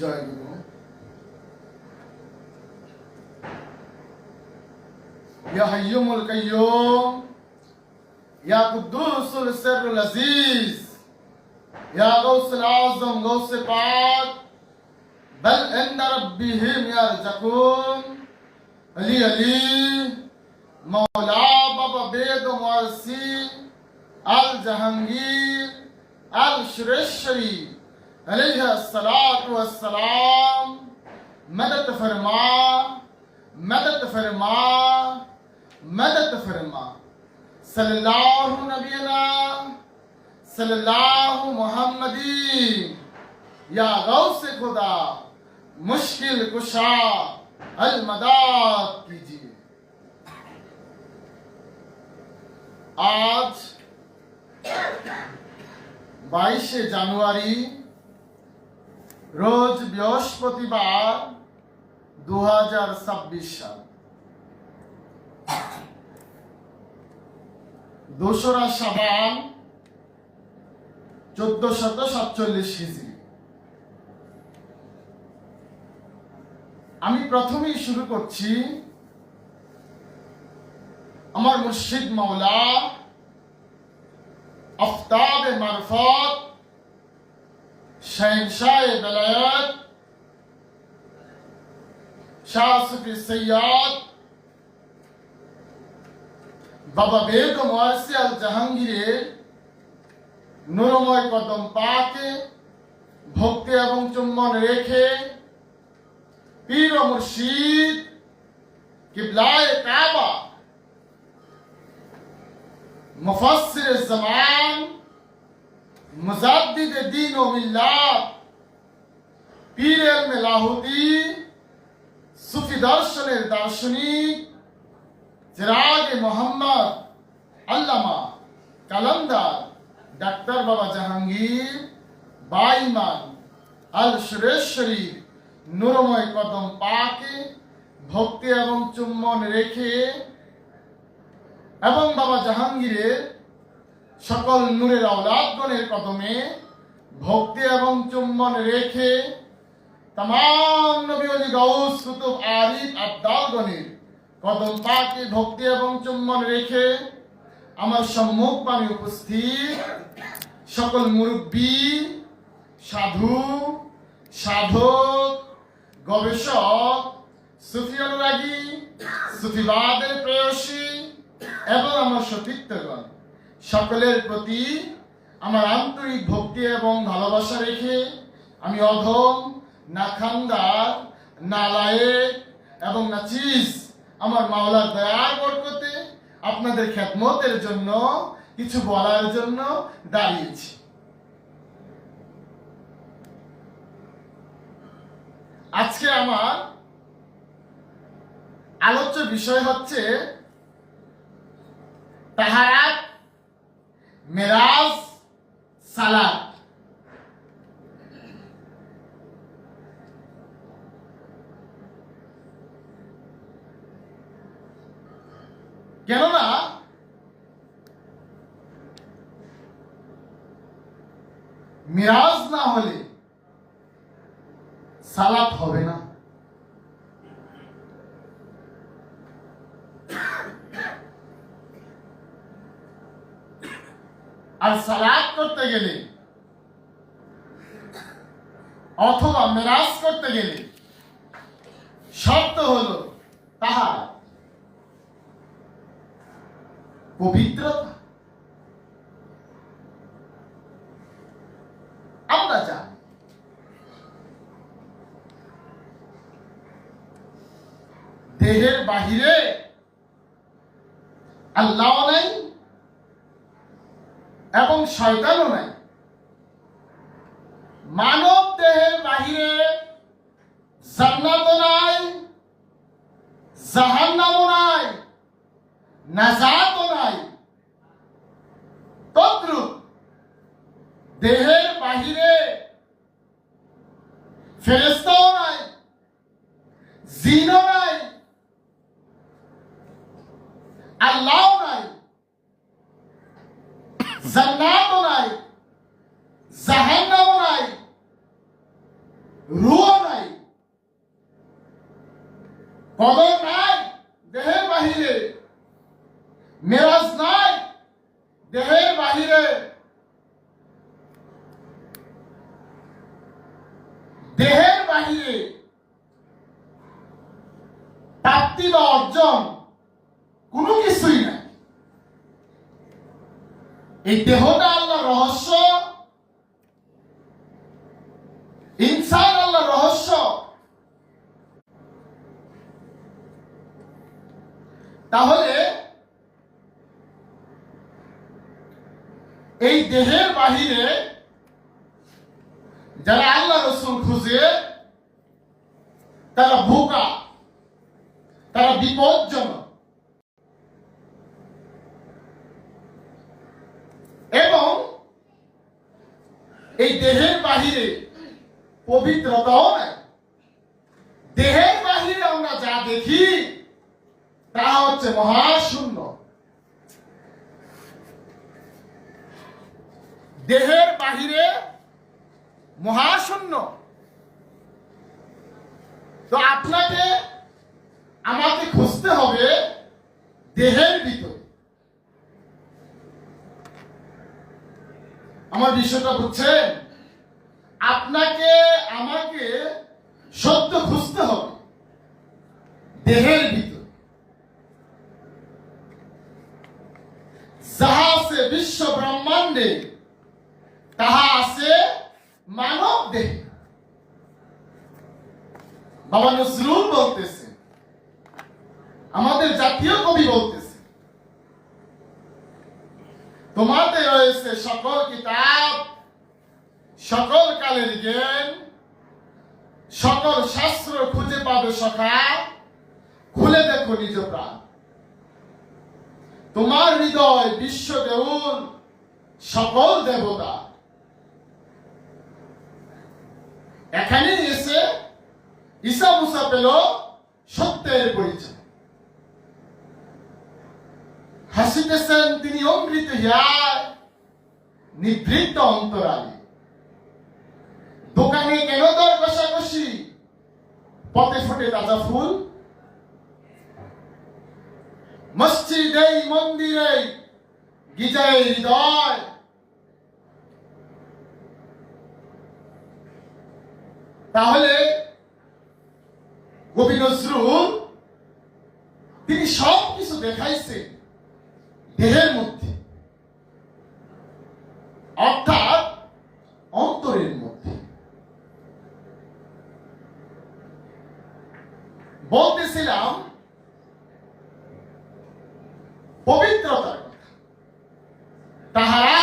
জয় গুরু। ইয়া হাইয়ুল কাইয়্যুম, ইয়া কুদ্দুসুল সিররুল আজিজ, ইয়া গাউসুল আযম গাউসে পাক, বাল ইনদা রাব্বিহিম ইয়ারজাকুন, আলী আলী মৌলা বাবা বেদ ওয়ারসি আল জাহাঙ্গীর আল সুরেশ্বরী अलैहिस्सलातु वस्सलाम, मदद फरमा, मदद फरमा, मदद फरमा। सल्लल्लाहु नबीना सल्लल्लाहु मुहम्मदी, या गौसे खुदा मुश्किल कुशा अल मदाद कीजिए। आज 22 জানুয়ারি রোজ বৃহস্পতিবার 2026 সাল, 2রা শাবান 1447 হিজরি। আমি প্রথমেই শুরু করছি আমার মুর্শিদ মাওলা আফতাবে মারফত शहंशाह बेलायत शाह सूफी सैयद बाबा बेगम ওয়ারসি আল জাহাঙ্গীরের নূরময় কদম পাকে ভক্তি এবং চুম্বন রেখে পীর ও মুর্শিদ কিবলায়ে কাবা মুফাসসির জামান মুজাদ্দিদ দ্বীন ও মিল্লাত পীর ইলমে লাহুতি সুফি দর্শনের দার্শনিক চিরাগে মোহাম্মদ আল্লামা কালান্দার ডাক্তার বাবা জাহাঙ্গীর বাইমান আল সুরেশ্বরী নূরময় কদম পাকে ভক্তি এবং চুম্বন রেখে এবং বাবা জাহাঙ্গীরের সকল নূরের আওলাদগণের কদমে ভক্তি এবং চুম্বন রেখে तमाम নবী ওলি গাউস কুতুব আরিফ আবদালগণের কদম পাকে ভক্তি এবং চুম্বন রেখে আমার সম্মুখপানে উপস্থিত সকল মুরব্বী, সাধু, সাধক, গবেষক, সুফি অনুরাগী, সুফিবাদের প্রেয়সী এবং আমার সতীর্থগণ সকলের প্রতি আমার আন্তরিক ভক্তি এবং ভালোবাসা রেখে আমি অধম, না খানদার, না লায়েক এবং না চিজ আমার মাওলার দয়ার বরকতে আপনাদের খেদমতের জন্য কিছু বলার জন্য দাঁড়িয়েছি। আজকে আমার আলোচ্য বিষয় হচ্ছে তাহারাত, মেরাজ, সালাত। কেননা মেরাজ না হলে সালাত হবে না। আর সালাত করতে গেলে অথবা মেরাজ করতে গেলে শর্ত হলো তাহার পবিত্রতা। আমরা জানি দেহের বাহিরে আল্লাহ নাই এবং শয়তানও নাই। মানব দেহের বাহিরে জান্নাতও নাই, জাহান্নামও নাই, নাজাতও নাই। তদ্রূপ দেহের বাহিরে ফেরেশতাও নাই, জিনও নাই, আল্লাহও নাই, জান্নাতও নাই, জাহান্নামও নাই, রূহ কদর নাই দেহের বাহিরে, মেরাজ নাই দেহের বাহিরে, দেহের বাহিরে প্রাপ্তি বা অর্জন কোনো কিছুই নাই। এই দেহটা আল্লাহর রহস্য, ইনসান আল্লাহর রহস্য। তাহলে এই দেহের বাহিরে যারা আল্লাহ রসুল খুঁজে তারা বোকা, তারা বিপজ্জনক। এবং এই দেহের বাহিরে পবিত্রতাও নাই। দেহের বাহিরে আমরা যা দেখি তা হচ্ছে মহাশূন্য। দেহের বাহিরে মহাশূন্য। তো আপনাকে আমাকে খুঁজতে হবে দেহের ভিতরে। আমার বিষয়টা বুঝছেন? আপনাকে আমাকে সত্য খুঁজতে হবে দেহের ভিতরে। যাহা আছে বিশ্ব ব্রহ্মাণ্ডে তাহা আছে মানব দেহে। বাবা নজরুল বলতেছে, আমাদের জাতীয় কবি বলতেছে, তোমাতে রয়েছে সকল কিতাব, সকল কালের জ্ঞান, সকল শাস্ত্র খুঁজে পাবে সখা, খুলে দেখো নিজ প্রাণ। তোমার হৃদয় বিশ্ব দেউল, সকল দেবতা। এখানে এসে ঈসা মুসা পেল সত্যের পরিচয়। হাসিতেছেন তিনি অমৃত হিয়ায়, নিভৃত অন্তরালে। দোকানে কেন দর কষাকষি, পথে ফোটে তাজা ফুল। মসজিদে মন্দিরে গিজায় হৃদয়। তাহলে কবি নজরুল তিনি সব কিছু দেখাইছেন দেহের মধ্যে, অর্থাৎ অন্তরের মধ্যে। বলতেছিলাম পবিত্রতার কথা। তাহারা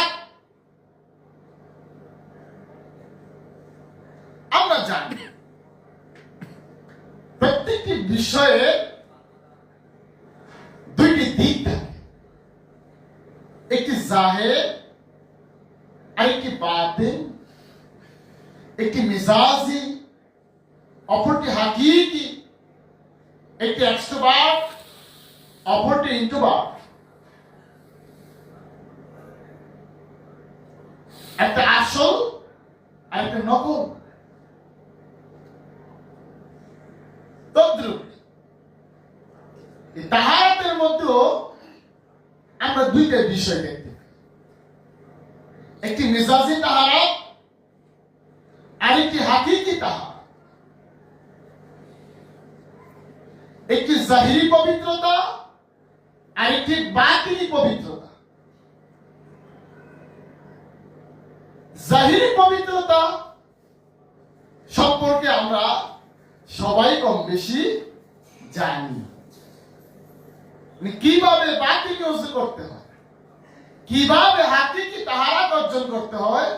আমরা জানি প্রত্যেকটি বিষয়ে দুইটি দিক থাকে, একটি জাহের আর একটি বাতিন, একটি মিজাজি অপরটি হাকিকি, একটি এক্সট্রোভার্ট অপরটি ইন্ট্রোভার্ট। একটা আসল আর একটা নকল। তদ্রুপ তাহারাতের মধ্যেও আমরা দুইটা বিষয় দেখতে পাই, একটি মিজাজি তাহারাত আর একটি হাকিকি তাহারাত। একটি জাহিরি পবিত্রতা আর একটি বাতিনি পবিত্রতা। জাহিরি পবিত্রতা সম্পর্কে আমরা সবাই কম বেশি জানি, কিভাবে বাতিনি অর্জন করতে হয়, কিভাবে হাকিকি তাহারাত অর্জন করতে হয়।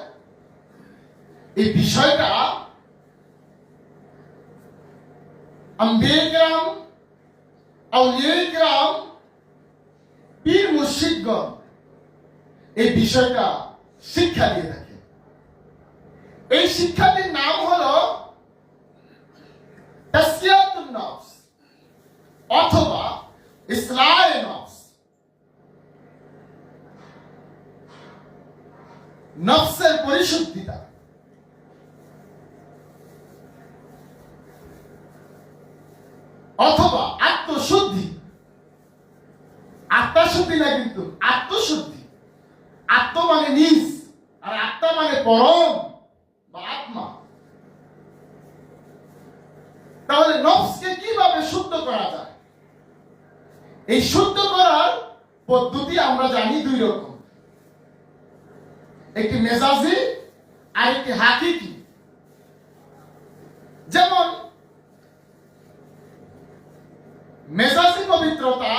এই বিষয়টা আম্বিয়া কিরাম, আউলিয়া কিরাম, পীর মুর্শিদগণ এই বিষয়টা শিক্ষা দিয়ে থাকে। এই শিক্ষাটির নাম হলো তাসকিয়াতুন নফস অথবা ইসলাহে নফস। নফসের পরিশুদ্ধিতা। অথবা কিন্তু আত্মশুদ্ধি। আত্ম মানে নিজ, আর আত্মা মানে পরম বা আত্মা। তাহলে নফসকে কিভাবে শুদ্ধ করা যায়? এই শুদ্ধ করার পদ্ধতি আমরা জানি দুই রকম, একটি মেজাজি আর একটি হাকিকি। যেমন মেজাজি পবিত্রতা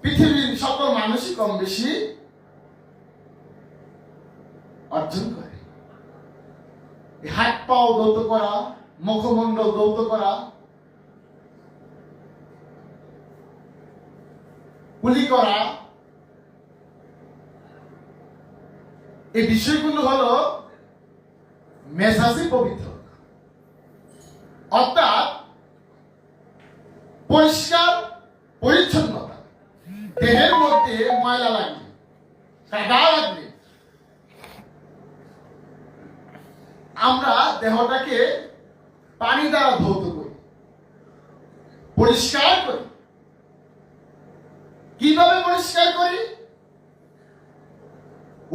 পৃথিবীর সকল মানুষই কম বেশি অর্জন করে। হাত পাও দৌত করা, মুখমণ্ডল দৌত করা, কুলি করা, এই বিষয়গুলো হলো মেজাজি পবিত্রতা। অর্থাৎ পরিষ্কার পরিচ্ছন্নতা। দেহের মধ্যে ময়লা লাগবে, কাদা লাগবে, আমরা দেহটাকে পানি দ্বারা ধৌত করি, পরিষ্কার করি। কিভাবে পরিষ্কার করি?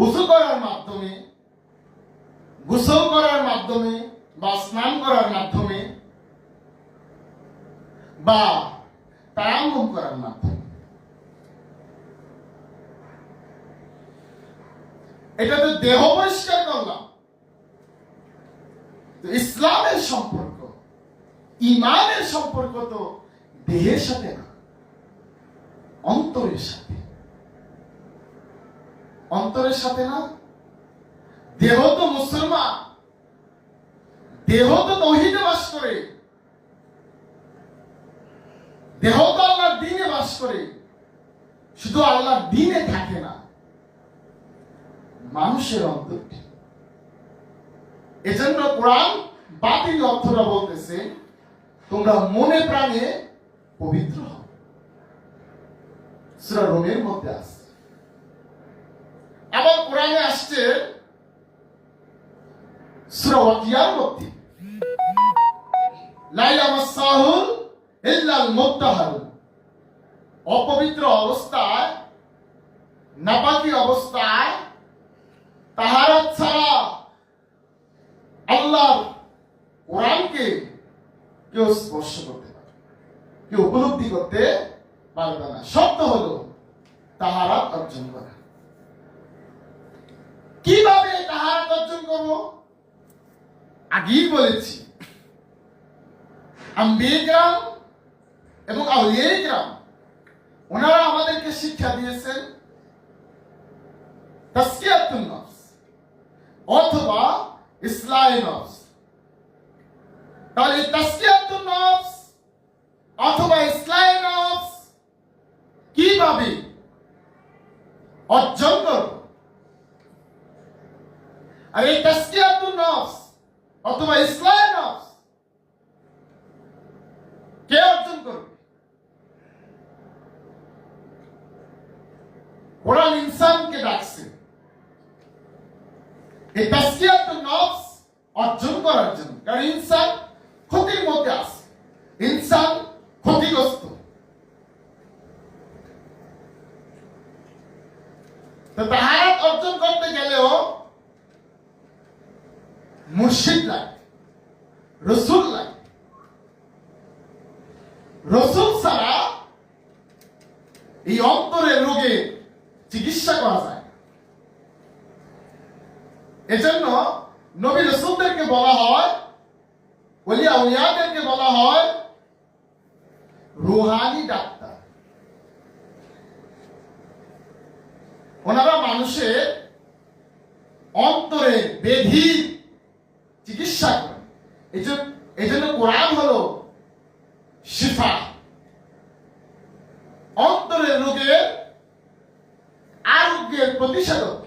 উযু করার মাধ্যমে, গোসল করার মাধ্যমে, বা স্নান করার মাধ্যমে, বা তায়াম্মুম করার মাধ্যমে। এটা তো দেহ পরিষ্কার করলাম। ইসলামের সম্পর্ক, ইমানের সম্পর্ক তো দেহের সাথে না, অন্তরের সাথে। অন্তরের সাথে না। দেহ তো মুসলমান, দেহ তো তৌহিদে বাস করে, দেহ তো আল্লাহর দ্বীনে বাস করে। শুধু আল্লাহর দ্বীনে থাকে না, মানুষের অন্তরটি। এজন্য কোরআন বাতিল অর্থটা বলতেছে, তোমরা মনে প্রাণে পবিত্র হও। সূরা রুমের মধ্যে আছে। আবার কোরআনে আসছে সূরা ওয়াকিয়ার মধ্যে, লা ইয়ামাসসাহুল ইল্লাল মুত্তাহারুন। অপবিত্র অবস্থায়, নাপাকি অবস্থায়, তাহারাত ছাড়া আল্লাহর কোরআনকে কেউ স্পর্শ করতে পারবে, কেউ উপলব্ধি করতে পারবে না। শর্ত হলো তাহারাত অর্জন করা। কিভাবে তাহারাত অর্জন করব? আগেই বলেছি, আম্বিয়া কিরাম এবং আউলিয়া কিরাম ওনারা আমাদেরকে শিক্ষা দিয়েছেন তাসকিয়াতুন নফস অথবা ইসলাহে নফস। তাহলে তাসকিয়াতুন নফস অথবা ইসলাহে নফস কিভাবে অর্জন করব? আর এই তাসকিয়াতুন নফস অথবা ইসলাহে নফস কে অর্জন করবে? কোরআন ইনসানকে ডাকছে এই তাসকিয়াতুন নফস অর্জন করার জন্য। কারণ ইনসান ক্ষতির মধ্যে আছে, ইনসান ক্ষতিগ্রস্ত। তো তাহারাত অর্জন করতে গেলেও মুর্শিদ লাগে, রসুল লাগে। রসুল ছাড়া এই অন্তরের রোগে চিকিৎসা করা যায়। এজন্য নবী রাসূলদেরকে বলা হয়, ওলিয়া আউলিয়াদেরকে বলা হয় রুহানি ডাক্তার। ওনারা মানুষের অন্তরের ব্যাধি চিকিৎসা করেন। এজন্য কোরআন হলো শিফা, অন্তরের রোগের আরোগ্যের প্রতিষেধক।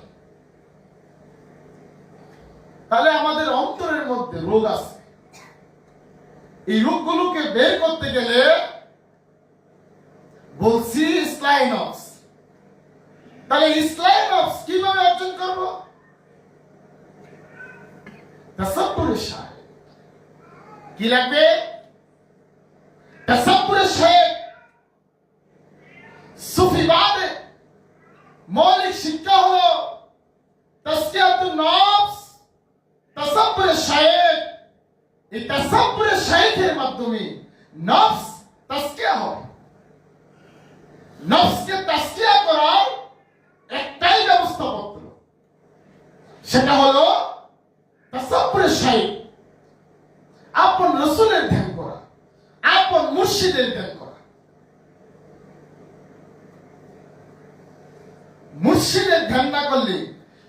তাহলে আমাদের অন্তরের মধ্যে রোগ আছে, এই রোগগুলোকে বের করতে গেলে বলছি ইসলাহে নফস। তাহলে ইসলাহে নফস কিভাবে অর্জন করব? তাসাব্বুরের সাথে। কি লাগবে? তাসাব্বুরের সাথে তাসকিয়াতুন নফস, তাসাব্বুরে শাইখ। এই তাসাব্বুরে শাইখের মাধ্যমে নফস তাসকিয়া হবে। নফসকে তাসকিয়া করার একটাই ব্যবস্থাপত্র, সেটা হলো তাসাব্বুরে শাইখ, আপন রাসূলের ধ্যান করা, আপন মুর্শিদের ধ্যান করা। মুর্শিদের ধ্যান না করলে,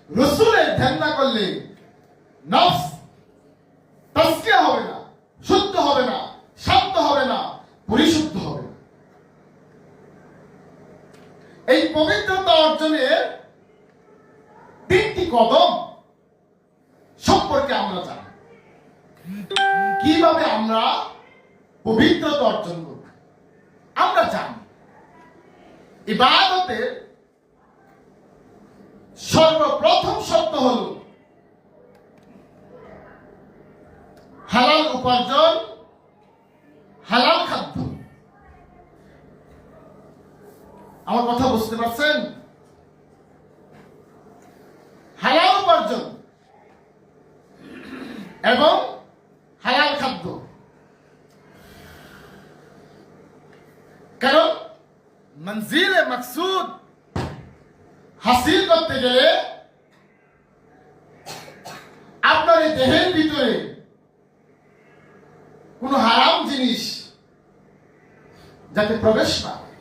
রাসূলের ধ্যান না করলে নফস তাসকিয়া হবে না, শুদ্ধ হবে না, শান্ত হবে না, পরিশুদ্ধ হবে না। এই পবিত্রতা অর্জনের 3টি কদম সম্পর্কে আমরা জানি। কিভাবে আমরা পবিত্রতা অর্জন করব আমরা জানি। ইবাদতের সর্বপ্রথম শর্ত হল হালাল উপার্জন, হালাল খাদ্য। আমার কথা বুঝতে পারছেন? হালাল উপার্জন এবং হালাল খাদ্য। কারণ মঞ্জিলে মাকসুদ হাসিল করতে গেলে আপনার এই দেহের ভিতরে কোন হারাম জিনিস যাতে প্রবেশ না হয়।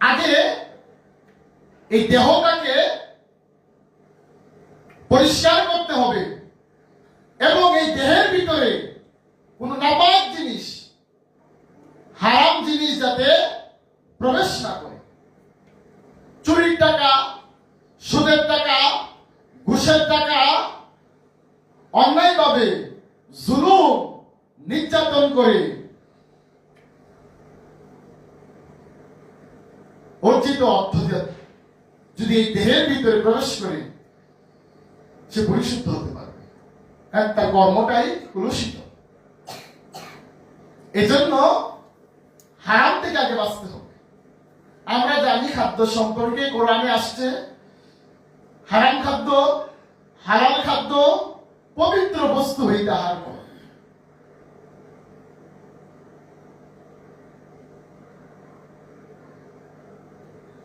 আগে এই দেহটাকে পরিষ্কার করতে হবে এবং এই দেহের ভিতরে কোন নাপাক জিনিস, হারাম জিনিস যাতে প্রবেশ না করে। চুরির টাকা, সুদের টাকা, ঘুষের টাকা অন্যায়ভাবে জুলুম নির্যাতন করে অর্জিত অর্থ যদি এই দেহের ভিতরে প্রবেশ করে, সে পরিশুদ্ধ হতে পারবে, কারণ তার কর্মটাই কলুষিত। এজন্য হারাম থেকে আগে বাঁচতে হবে। আমরা জানি খাদ্য সম্পর্কে কোরআনে আসছে হারাম খাদ্য, হালাল খাদ্য পবিত্র বস্তু হইতে আহার কর।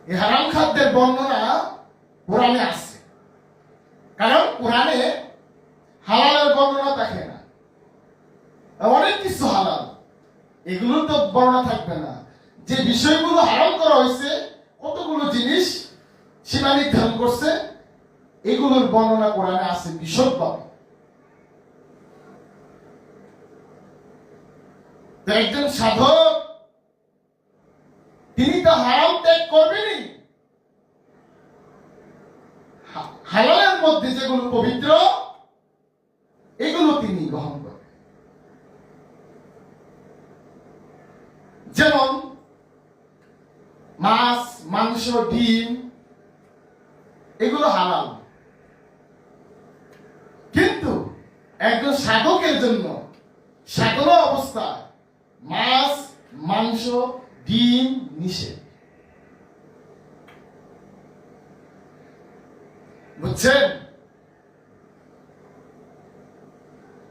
এই হারাম খাদ্যের বর্ণনা কোরআনে আছে, কারণ কোরআনে হালালের বর্ণনা থাকে না। অনেক কিছু হালাল, এগুলো তো বর্ণনা থাকবে না। যে বিষয়গুলো হারাম করা হয়েছে, কতগুলো জিনিস সীমা নির্ধারণ করছে, এগুলোর বর্ণনা কোরআনে আছে বিশদভাবে। একজন সাধক তিনি তো হারাম ত্যাগ করবেনই, হালালের মধ্যে যেগুলো পবিত্র এগুলো তিনি গ্রহণ করবেন। যেমন মাছ, মাংস, ডিম এগুলো হালাল, কিন্তু একজন সাধকের জন্য সাধনা অবস্থায় মাছ, মাংস, ডিম নিষেধ। বুঝছেন?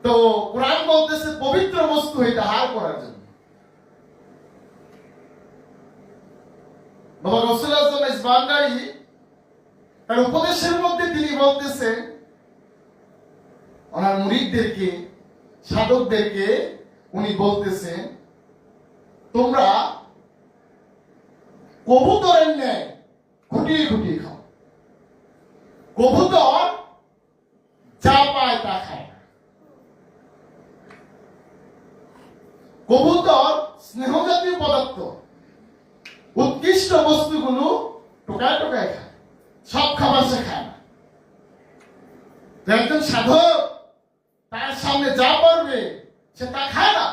তো কোরআন বলতেছে পবিত্র বস্তু হইতে আহার করার জন্য। বাবা রাসূলুল্লাহ সাল্লাল্লাহু আলাইহি তার উপদেশের মধ্যে তিনি বলতেছেন ওনার মুরিদদেরকে, সাধকদেরকে উনি বলতেছেন, তোমরা কবুতরের ন্যায় খুঁটিয়ে খুঁটিয়ে খাও। কবুতর যা পায় তা খায় না। কবুতর স্নেহ জাতীয় পদার্থ, উৎকৃষ্ট বস্তুগুলো টোকায় টোকায় খায়, সব খাবার সে খায় না। একজন সাধক তার সামনে যা পড়বে সে তা খায় না,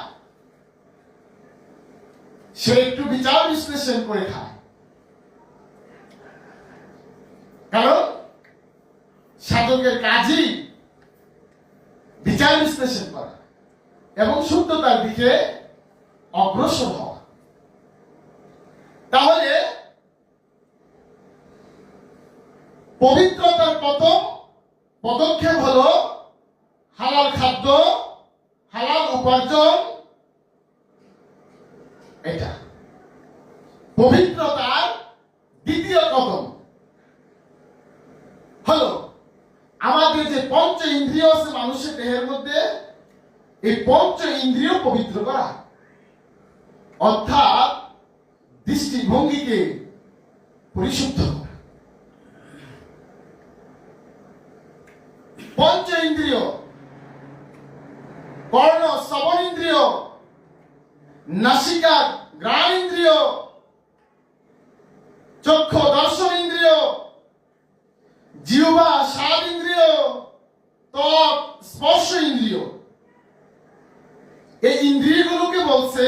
সে একটু বিচার বিশ্লেষণ করে খায়। কারণ সাধকের কাজই বিচার বিশ্লেষণ করা এবং শুদ্ধতার দিকে অগ্রসর হওয়া। তাহলে পবিত্রতার প্রথম পদক্ষেপ হলো হালাল খাদ্য, হালাল উপার্জন। এটা পবিত্রতার দ্বিতীয় কদম হলো আমাদের যে পঞ্চ ইন্দ্রিয় আছে মানুষের দেহের মধ্যে, এই পঞ্চ ইন্দ্রিয় পবিত্র করা, অর্থাৎ দৃষ্টিভঙ্গিকে পরিশুদ্ধ করা। পঞ্চ ইন্দ্রিয়, কর্ণ শ্রবণ ইন্দ্রিয়, নাসিকা ঘ্রাণ ইন্দ্রিয়, চক্ষু দর্শন ইন্দ্রিয়, জিহ্বা স্বাদ ইন্দ্রিয়, ত্বক স্পর্শ ইন্দ্রিয়। এই ইন্দ্রিয়গুলোকে বলছে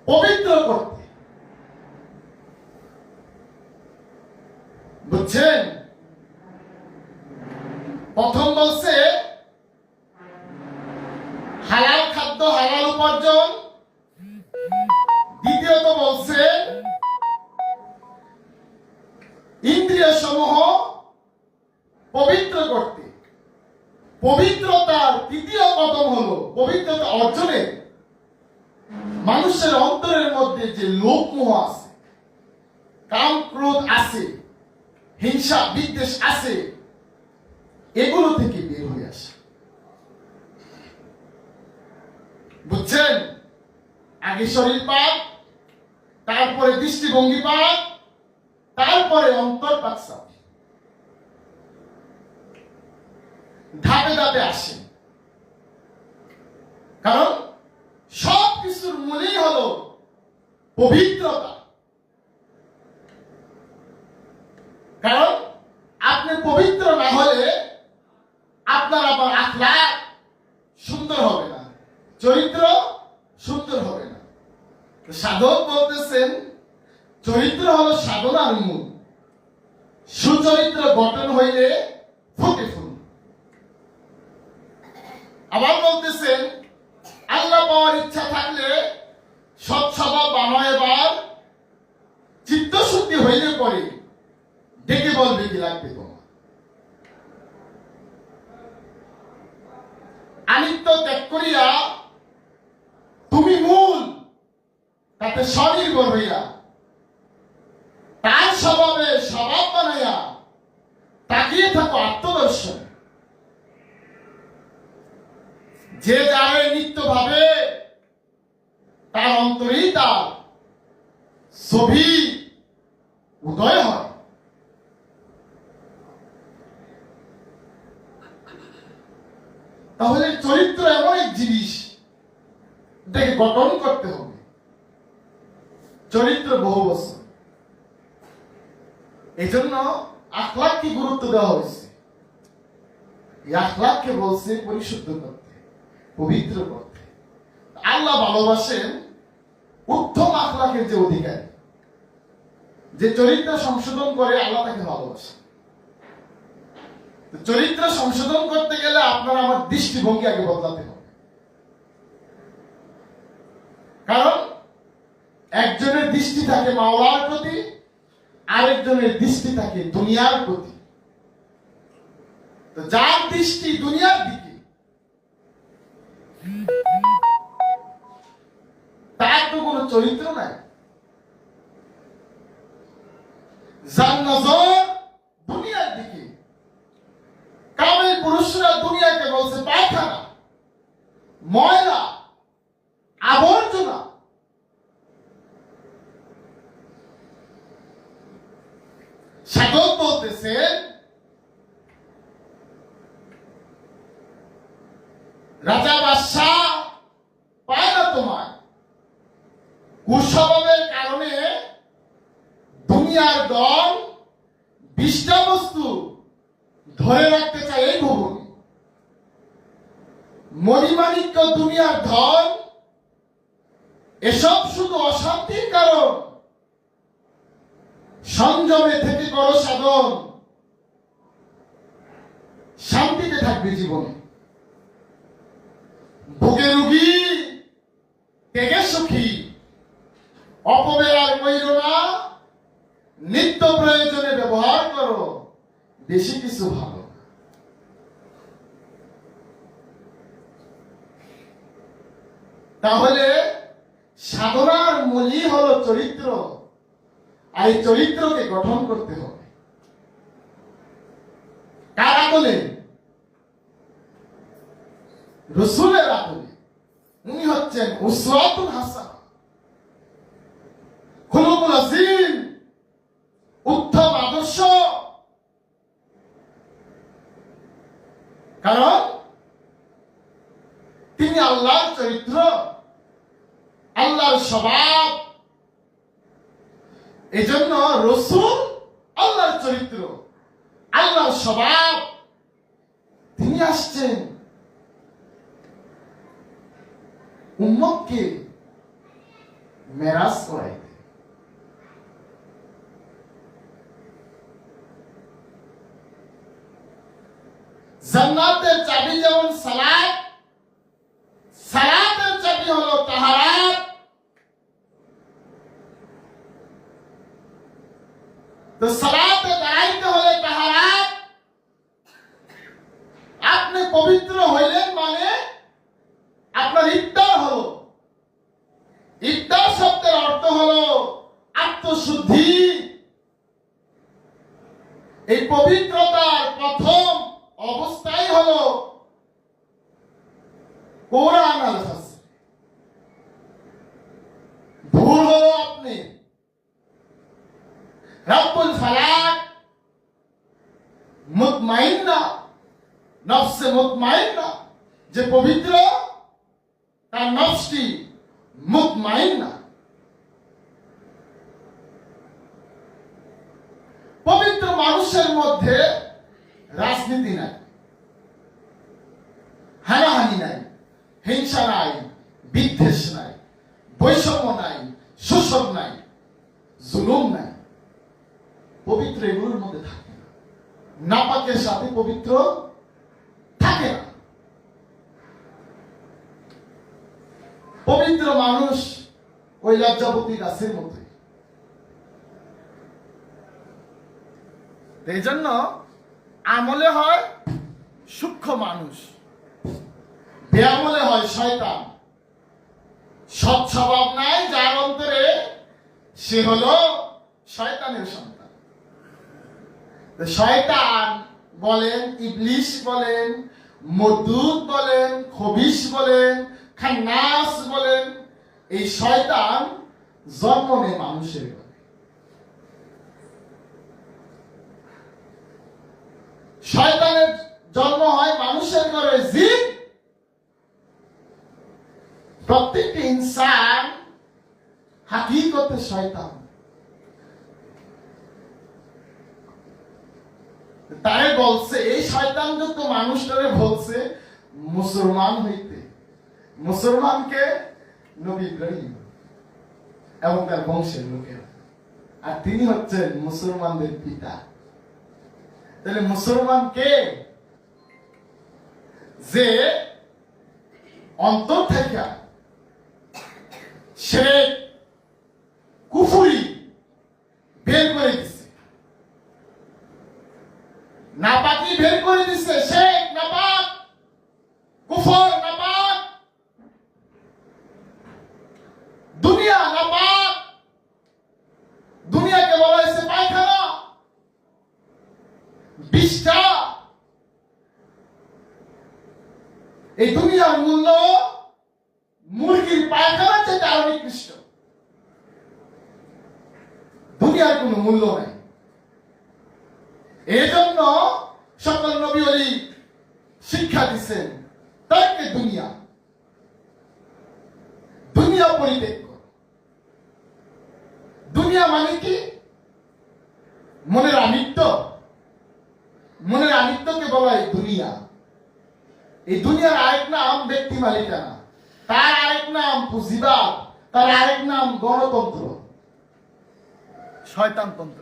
পবিত্র করতে। বুঝছেন? প্রথম বলছে হালাল খাদ্য, হালাল উপার্জন। দ্বিতীয়ত বলছে ইন্দ্রিয় সমূহ পবিত্র করতে। পবিত্রতার তৃতীয় কদম হলো পবিত্রতা অর্জনে মানুষের অন্তরের মধ্যে যে লোভ মোহ আছে, কাম ক্রোধ আছে, হিংসা বিদ্বেষ আছে, এগুলো থেকে বের হয়ে আসে। বুঝছেন? আগে শরীর পাক, তারপরে দৃষ্টিভঙ্গি পাক, তারপরে অন্তর পাক। ধাপে ধাপে আসে, কারণ সব কিছুর মূলেই হলো পবিত্রতা। কারণ আপনি পবিত্র না হলে আপনার আবার আখলাক সুন্দর হবে না, চরিত্র সুন্দর হবে না। সাধক বলতেছেন চরিত্র হলো সাধনার মূল, সুচরিত্র গঠন হইলে ফুটে ফুল। আবার বলতেছেন আল্লাহ পাওয়ার ইচ্ছা থাকলে সৎ স্বভাব বানায়, এবার চিত্তশুদ্ধি হইলে পরে ডেকে বলবে কি লাগবে তোমার। আনিত্য ত্যাগ করিয়া তুমি মূল, তাতে স্বনির্ভর হইয়া তার স্বভাবে স্বভাব বানাইয়া তাকিয়ে থাকো আত্মদর্শন। যে যারে নিত্য ভাবে তার অন্তরেই তার ছবি উদয় হয়। তাহলে চরিত্র এমন এক জিনিস, এটাকে গঠন করতে হবে। চরিত্র বহু বছর, এই জন্য আখলাককে গুরুত্ব দেওয়া হয়েছে। এই আখলাককে বলছে পরিশুদ্ধ করতে, পবিত্র করতে। আল্লাহ ভালোবাসেন উত্তম আখলাকের যে অধিকারী, যে চরিত্র সংশোধন করে আল্লাহ তাকে ভালোবাসেন। চরিত্র সংশোধন করতে গেলে আপনার আমার দৃষ্টিভঙ্গি আগে বদলাতে হবে। কারণ একজনের দৃষ্টি থাকে মাওলার প্রতি, আরেকজনের দৃষ্টি থাকে দুনিয়ার প্রতি। তো যার দৃষ্টি দুনিয়ার দিকে, তার তো কোনো চরিত্র নাই। যার নজর দুনিয়ার দিকে, কামেল পুরুষরা দুনিয়াকে বলছে পায়খানা, ময়লা, আবর্জনা। সাধক বলতেছেন রাজা বাদশাহ পায় না তোমার, কুস্বভাবের কারণে দুনিয়ার দল বিষ্ঠা বস্তু ধরে রাখতে চায় এই ভবনে। মণিমাণিক্য দুনিয়ার ধন, এসব শুধু অশান্তির কারণ। সংযমে থেকে করো সাধন, শান্তিতে থাকবে জীবনে। ভোগে রুগী, ত্যাগে সুখী, অপব্যয় আর কইরো না, নিত্য প্রয়োজনে ব্যবহার করো, বেশি কিছু ভালো না। তাহলে সাধনার মূলই হলো চরিত্র, আর এই চরিত্রকে গঠন করতে হবে কার আকলে? রসুলের আকলে। উনি হচ্ছেন উসওয়াতুল হাসানাহ, খুলুকুল আযীম, উত্তম আদর্শ। কারণ তিনি আল্লাহর চরিত্র, আল্লাহর স্বভাব। এজন্য রসূল আল্লাহর চরিত্র, আল্লাহর স্বভাব। তিনি আসছেন উম্মতকে মেরাজ করাইতে। জান্নাতের চাবি যেমন সালাত, সালাতের চাবি হলো তাহারাত। তো সালাতে দাঁড়াইতে হলে তাহারাত। আপনি পবিত্র হইলেন মানে আপনার ইফতার হলো। ইফতার শব্দের অর্থ হলো আত্মশুদ্ধি। এই পবিত্রতার প্রথম অবস্থাই হলো কোরআন আল হাদিস। ভুল হলো আপনি রব্বুল ফালাক, মুতমাইন্না, নফসে মুতমাইন্না, যে পবিত্র তার নফসটি মুতমাইন্না। পবিত্র মানুষের মধ্যে রাজনীতি নাই, হানাহানি নাই, হিংসা নাই, বিদ্বেষ নাই, বৈষম্য নাই, শোষণ নাই, জুলুম নাই। পবিত্র এগুলোর মধ্যে থাকে না। নাপাকের সাথে পবিত্র থাকে না। পবিত্র মানুষ ওই লজ্জাবতী গাছের মতো। এই জন্য আমলে হয় সূক্ষ্ম মানুষ, বেআমলে হয় শয়তান। সৎ স্বভাব নাই যার অন্তরে, সে হলো শয়তানের সন্তান। শয়তান বলেন, ইবলিশ বলেন, মরদুদ বলেন, খবিশ বলেন, খান্নাস বলেন, এই শয়তান জন্ম নেয় মানুষের ঘরে। শয়তানের জন্ম হয় মানুষের ঘরে। জিন, প্রত্যেকটি ইনসান হাকিকতে শয়তান। তারে বলছে, এই শয়তান যত মানুষটারে বলছে মুসলমান হইতে। মুসলমানকে নবী ইব্রাহিম এবং তার বংশের লোকের, আর তিনি হচ্ছেন মুসলমানদের পিতা। তাহলে মুসলমান কে? যে অন্তর থেকে সে কুফরি বের করে দিছে, নাপাকি বের করে দিছে। সে নাপাক, কুফর নাপাক, দুনিয়া নাপাক। দুনিয়াকে বলা হয়েছে পায়খানা, বিষ্ঠা। এই দুনিয়ার মূল্য মুরগির পায়খানার চেয়ে আরো নিকৃষ্ট। দুনিয়ার কোনো মূল্য নাই। এই জন্য সকল নবী ওলি শিক্ষা দিচ্ছেন, তাকে দুনিয়া, দুনিয়া পরিত্যাগ কর। দুনিয়া মানে কি? মনের আমিত্ব। মনের আমিত্বকে বলা হয় দুনিয়া। এই দুনিয়ার আরেক নাম ব্যক্তি মালিকানা, তার আরেক নাম পুঁজিবাদ, তার আরেক নাম গণতন্ত্র, শয়তানতন্ত্র,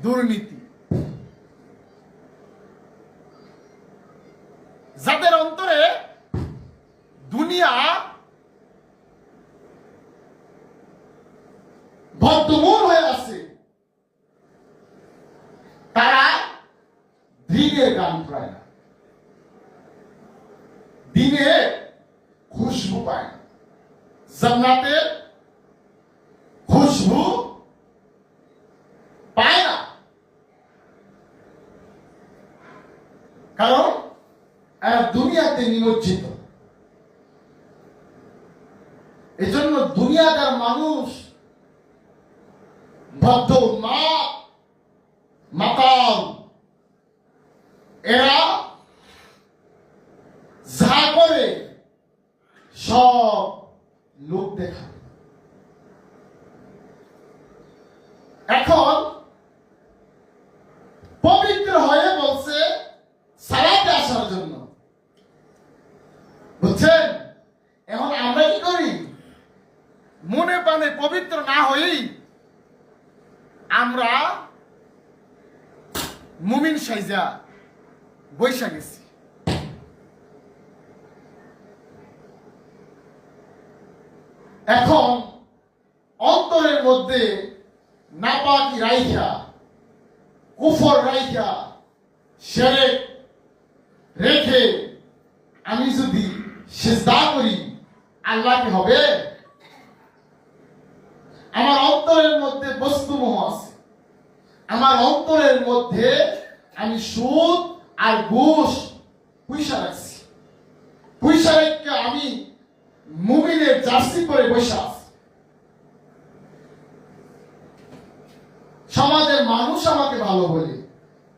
দুর্নীতি। যাদের অন্তরে দুনিয়া গান পায় না, দিনে খুশবু পায় না, জান্নাতের খুশবু পায় না। কারণ এরা দুনিয়াতে নিমজ্জিত। এজন্য দুনিয়াদার মানুষ, বদ্ধ উন্মাদ, মাতাল, এরা যা করে সব লোক দেখা। এখন পবিত্র হয়ে বলছে সালাতে আসার জন্য, বুঝছেন? এখন আমরা কি করি? মনে প্রাণে পবিত্র না হই আমরা মুমিন সাইজা বৈশা গেছি। এখন অন্তরের মধ্যে নাপাকি রাইখা, কুফর রাইখা, শিরক রেখে আমি যদি সিজদা করি, আল্লাহ কি হবে? আমার অন্তরের মধ্যে বস্তুমোহ আছে, আমার অন্তরের মধ্যে আমি সুদ আর ঘুষ পয়সা রাখছি, পয়সা রেখে আমি মুমিনের জার্সি করে বসে আছি। সমাজের মানুষ আমাকে ভালো বলে,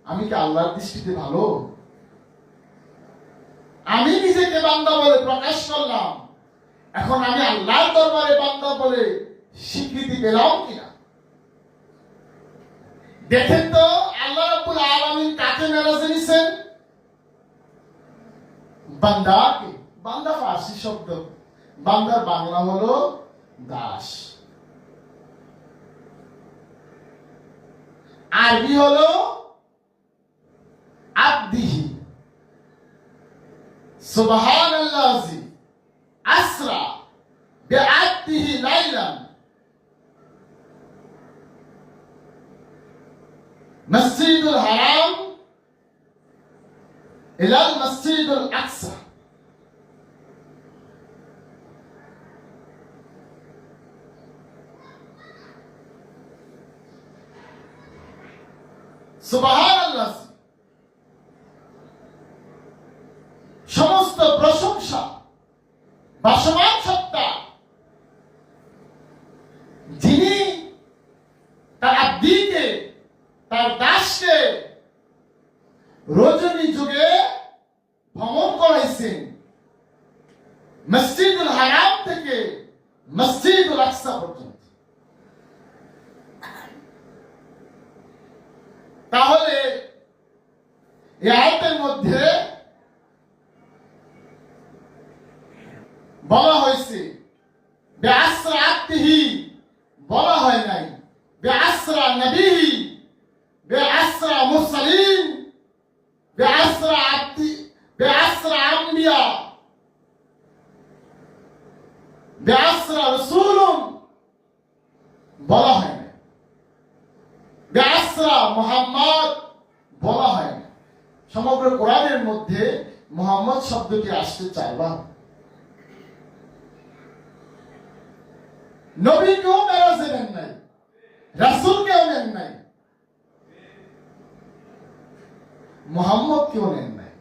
আমি কি আল্লাহর দৃষ্টিতে ভালো? আমি নিজেকে বান্দা বলে প্রকাশ করলাম, এখন আমি আল্লাহর দরবারে বান্দা বলে স্বীকৃতি পেলাম কিনা? দেখেন তো আল্লাহ রাব্বুল আলামিন কাকে মেরাজে নিছেন? বান্দাকে। বান্দা ফার্সি শব্দ, বান্দার বাংলা হলো দাস, আরবি হলো আব্দিহি। সুবহানাল্লাহি আসরা বিআবদিহি লাইলান মসজিদুল হারাম ইলাল মসজিদুল আকসা। সুবহানাল্লাহ। সমস্ত প্রশংসা বা সমান সত্তা যিনি তার আব্দিকে, তার দাসকে রজনী যুগে ভ্রমণ করাইছেন মসজিদুল হারাম থেকে মসজিদুল আকসা পর্যন্ত। তাহলে এই আয়াতের মধ্যে বলা হয়েছে বিআসরা আব্দিহি, বলা হয় নাই বিআসরা নবীহি, বিআসরা মুরসালিন, বিআসরা আব্দি, বিআসরা আম্বিয়া, বিআসরা রাসূলুন বলা হয় না, বিআসরা মুহাম্মদ বলা হয় না। সমগ্র কোরআনের মধ্যে মুহাম্মদ শব্দটি আসতে চারবার। নবীকেও মেরাজে নেন নাই, রাসূলকেও নেন নাই, মুহাম্মদকেও নেন নাই।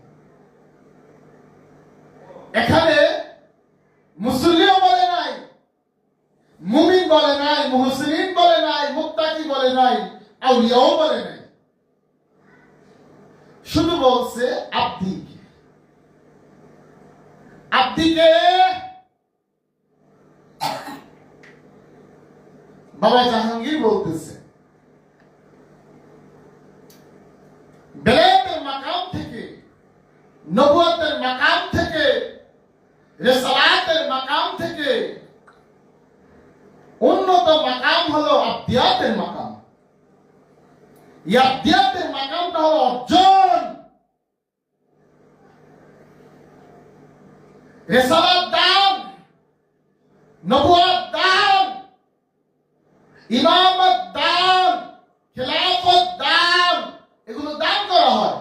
এখানে মুসলিম বলে নাই, মুমিন বলে নাই, মুহসিনিন বলে নাই, মুত্তাকি বলে নাই, আউলিয়াও বলে নাই, শুধু বলছে আব্দিকে। আব্দিকে বাবা জাহাঙ্গীর বলতেছে বেলায়েতের মাকাম থেকে, নবুয়তের মাকাম থেকে, রিসালাতের মাকাম থেকে উন্নত মাকাম হলো আব্দিয়াতের মাকাম। এই আব্দিয়াতের মাকামটা হলো অর্জন। রিসালাত দান, নবুয়ত দান, ইমামত দান, খেলাফত দান, এগুলো দান করা হয়।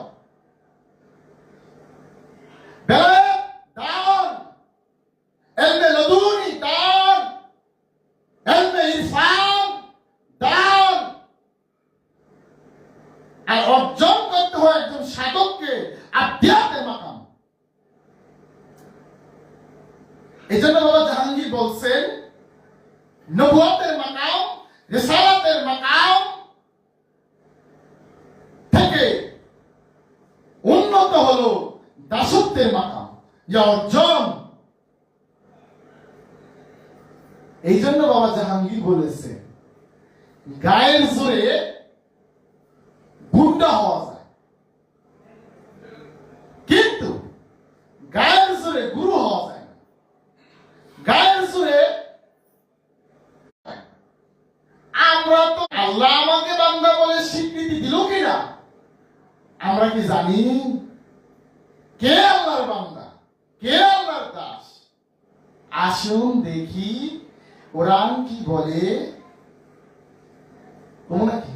সত্যের মাকাম, ইয়া অর্জন। এই জন্য বাবা জাহাঙ্গীর বলেছে গায়ের জোরে গুন্ডা হওয়া যায়, কিন্তু গায়ের জোরে গুরু হওয়া যায় না। গায়ের জোরে আমরা তো, আল্লাহ আমাকে বান্দা বলে স্বীকৃতি দিল কিনা আমরা কি জানি? কে আল্লাহর বান্দা, কে আল্লাহর দাস? আসুন দেখি কোরআন কি বলে। তোমরা কি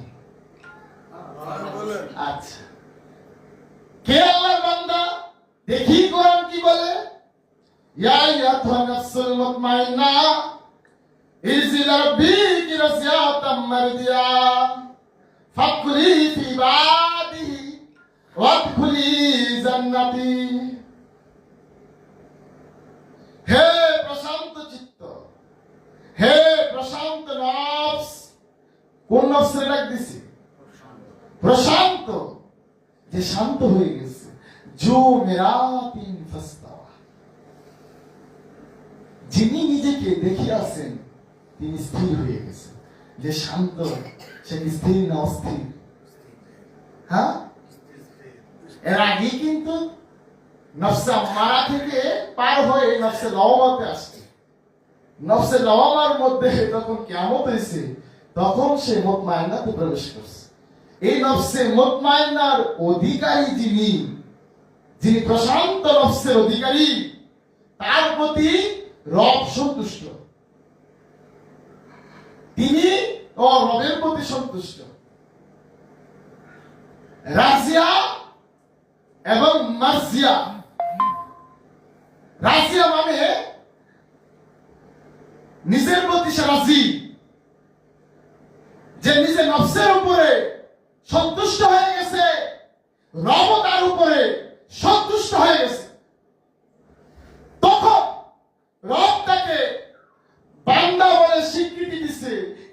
আচ্ছা, কে আল্লাহর বান্দা দেখি কোরআন কি বলে। ইয়া আইয়ুহান নাফসুল মুতমাইন্না ইরজি ইলা রাব্বিকি রাজিয়াতাম মারদিয়া ফাদখুলি ফি ইবাদিহি ওয়াদখুলি জান্নাতি। হে প্রশান্ত চিত্ত, হে প্রশান্ত নফস। কোন নফসের ডাক দিছি? প্রশান্ত, যে শান্ত হয়ে গেছে। জো মেরা তিন ফাস্তাওয়া, যিনি নিজেকে দেখিয়ে আছেন তিনি স্থির হয়ে গেছেন। যে শান্ত সে কি স্থির না অস্থির? হ্যাঁ, এর আগে কিন্তু নফসে আম্মারা থেকে পার হয়ে নফসে লওয়ামাতে আসছে। নফসে লওয়ামার মধ্যে যখন কিয়ামত হয়েছে তখন সে মুতমাইন্নাতে প্রবেশ করছে। এই নফসে মুতমাইন্নার অধিকারী যিনি, যিনি প্রশান্ত নফসের অধিকারী, তার প্রতি রব সন্তুষ্ট। তিনি ও রবের প্রতি সন্তুষ্ট। রাজিয়া এবং মার্জিয়া। রাজিয়া মানে নিজের প্রতি সে রাজি, যে নিজের নফসের উপরে সন্তুষ্ট হয়ে গেছে, রব তার উপরে সন্তুষ্ট হয়ে গেছে। তখন রব তাকে বান্দা বলে স্বীকৃতি দিছে।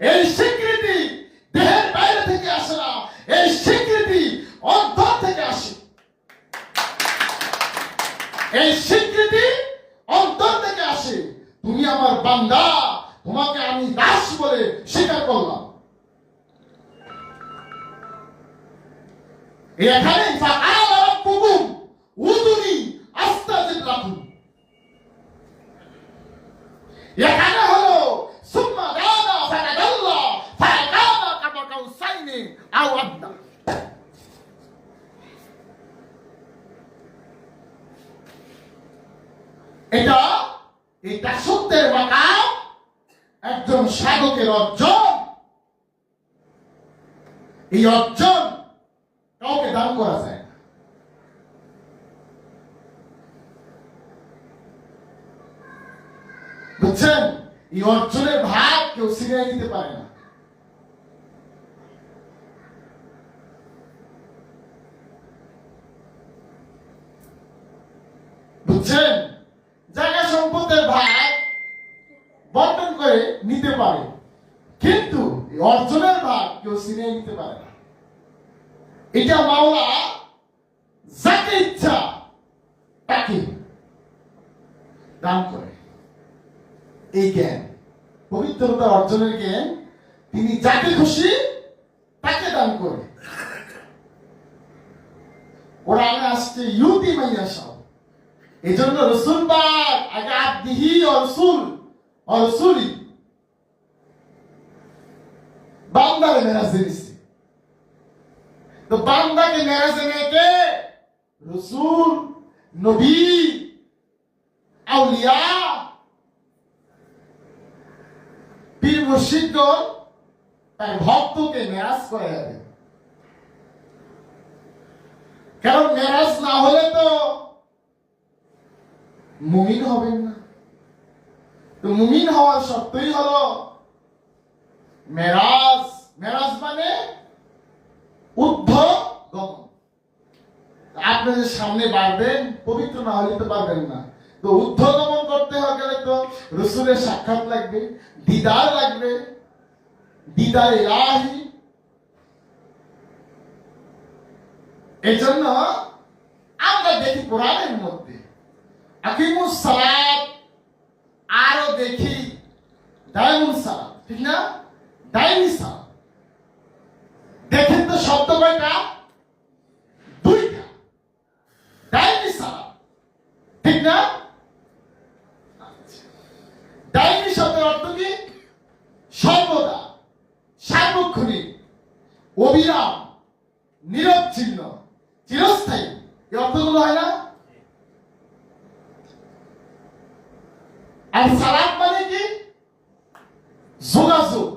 এই স্বীকৃতি দেহের বাইরে থেকে আসে না, এই স্বীকৃতি অন্তর থেকে আসে। এই স্বীকৃতি অন্তর থেকে আসে। তুমি আমার বান্দা, তোমাকে আমি দাস বলে স্বীকার করলাম। এখানে ফাআলা রাব্বুকুম উদুনি আস্তাজিব লাকুম। এখানে হলো সুম্মা দানা ফাতাদাল্লা ফাকানা কামা কাউসাইনি আও আদনা। এটা সত্যের মাকাম, একজন সাধকের অর্জন। এই অর্জন কাউকে দান করা যায় না। বুঝছেন? এই অর্জনের ভাগ কেউ ছিনিয়ে নিতে পারে না। বুঝছেন? জায়গা সম্পদের ভাগ বন্টন করে নিতে পারে, কিন্তু অর্জনের ভাগ কেউ ছিনিয়ে নিতে পারে না। এটা মাওলা যাকে ইচ্ছা তাকে দান করে। এই জ্ঞান, পবিত্রতা অর্জনের জ্ঞান তিনি যাকে খুশি তাকে দান করে। কোরআনে আসছে ইউতি মাইয়াশা। এই জন্য রসুল পাক আগে আব্দিহি ও রসুল ও রসুলি বান্দারে মেরাজে দিচ্ছে। তো বান্দাকে মেরাজে নিয়ে কে? রসুল, নবী, আউলিয়া, পীর মুর্শিদগণ তার ভক্তকে মেরাজ করে যাবে। কারণ মেরাজ না হলে তো মুমিন হবেন না। তো মুমিন হওয়ার শর্তই হলো মেরাজ। মেরাজ মানে ঊর্ধ্বগমন। আপনি যে সামনে বাড়বেন, পবিত্র না হলে তো পারবেন না। তো ঊর্ধ্বগমন করতে গেলে তো রসুলের সাক্ষাৎ লাগবে, দিদার লাগবে, দিদার ইলাহি। এই জন্য আমরা দেখি কোরআনের মধ্যে আকিমুস সালাত, আরো দেখি দায়মুস সালাত, ঠিক না? দায়মি সালাত। দেখেন তো শব্দ কয়টা? দুইটা। দায়মি সালাত, ঠিক না? দায়মি শব্দের অর্থ কি? সর্বদা, সার্বক্ষণিক, অবিরাম, নিরবচ্ছিন্ন, চিরস্থায়ী। এই অর্থগুলো হয় না? আর সালাত মানে কি? যোগাযোগ,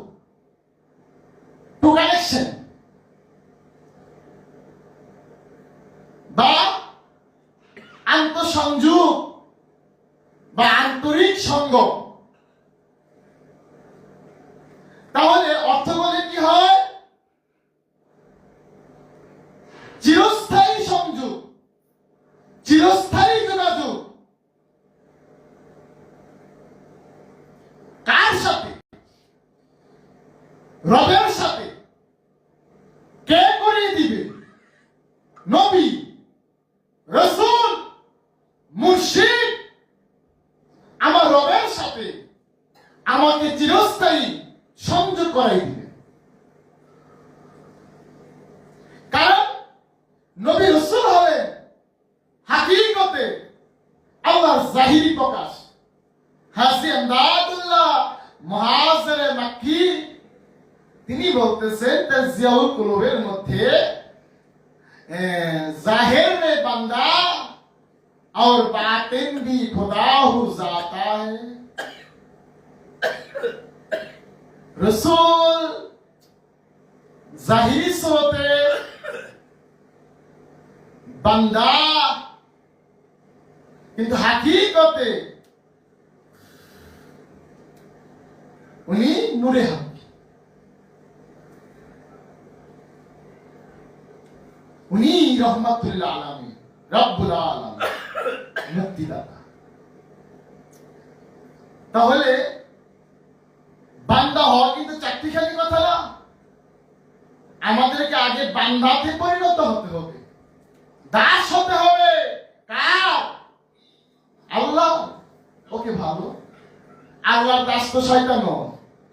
টু কানেকশন, বা আন্তঃসংযোগ বা আন্তরিক সঙ্গম। তাহলে অর্থ বলে কি হয়? চিরস্থায়ী সংযোগ, চিরস্থায়ী যোগাযোগ। কার সাথে? রবের সাথে। কে করিয়ে দিবে? নবী, রাসূল, মুর্শিদ আমার রবের সাথে আমাকে চিরস্থায়ী সংযোগ করাই দিবে। কারণ নবী রাসূল হলেন হাকিকতে আল্লাহর জাহিরি প্রকাশ। হাসি আমদাদুল্লাহ মুহাজিরে মক্কি তিনি বলতেছেন তাজিয়াউল কুলুবের মধ্যে जाहिर में बंदा और बातिन भी खुदा हो जाता है। रसूल जाहिर सोते बंदा किंतु हकीकते उन्हीं नूरे हक, উনি রহমাতুল আলামিন, রব্বুল আলামিন, মুক্তিদাতা। তাহলে বান্দা হওয়া কিন্তু চাকরিখানি কথা না। আমাদেরকে আগে বান্দাতে পরিণত হতে হবে, দাস হতে হবে। কার? আল্লাহ। ওকে ভালো, আল্লাহর দাস তো শয়তান।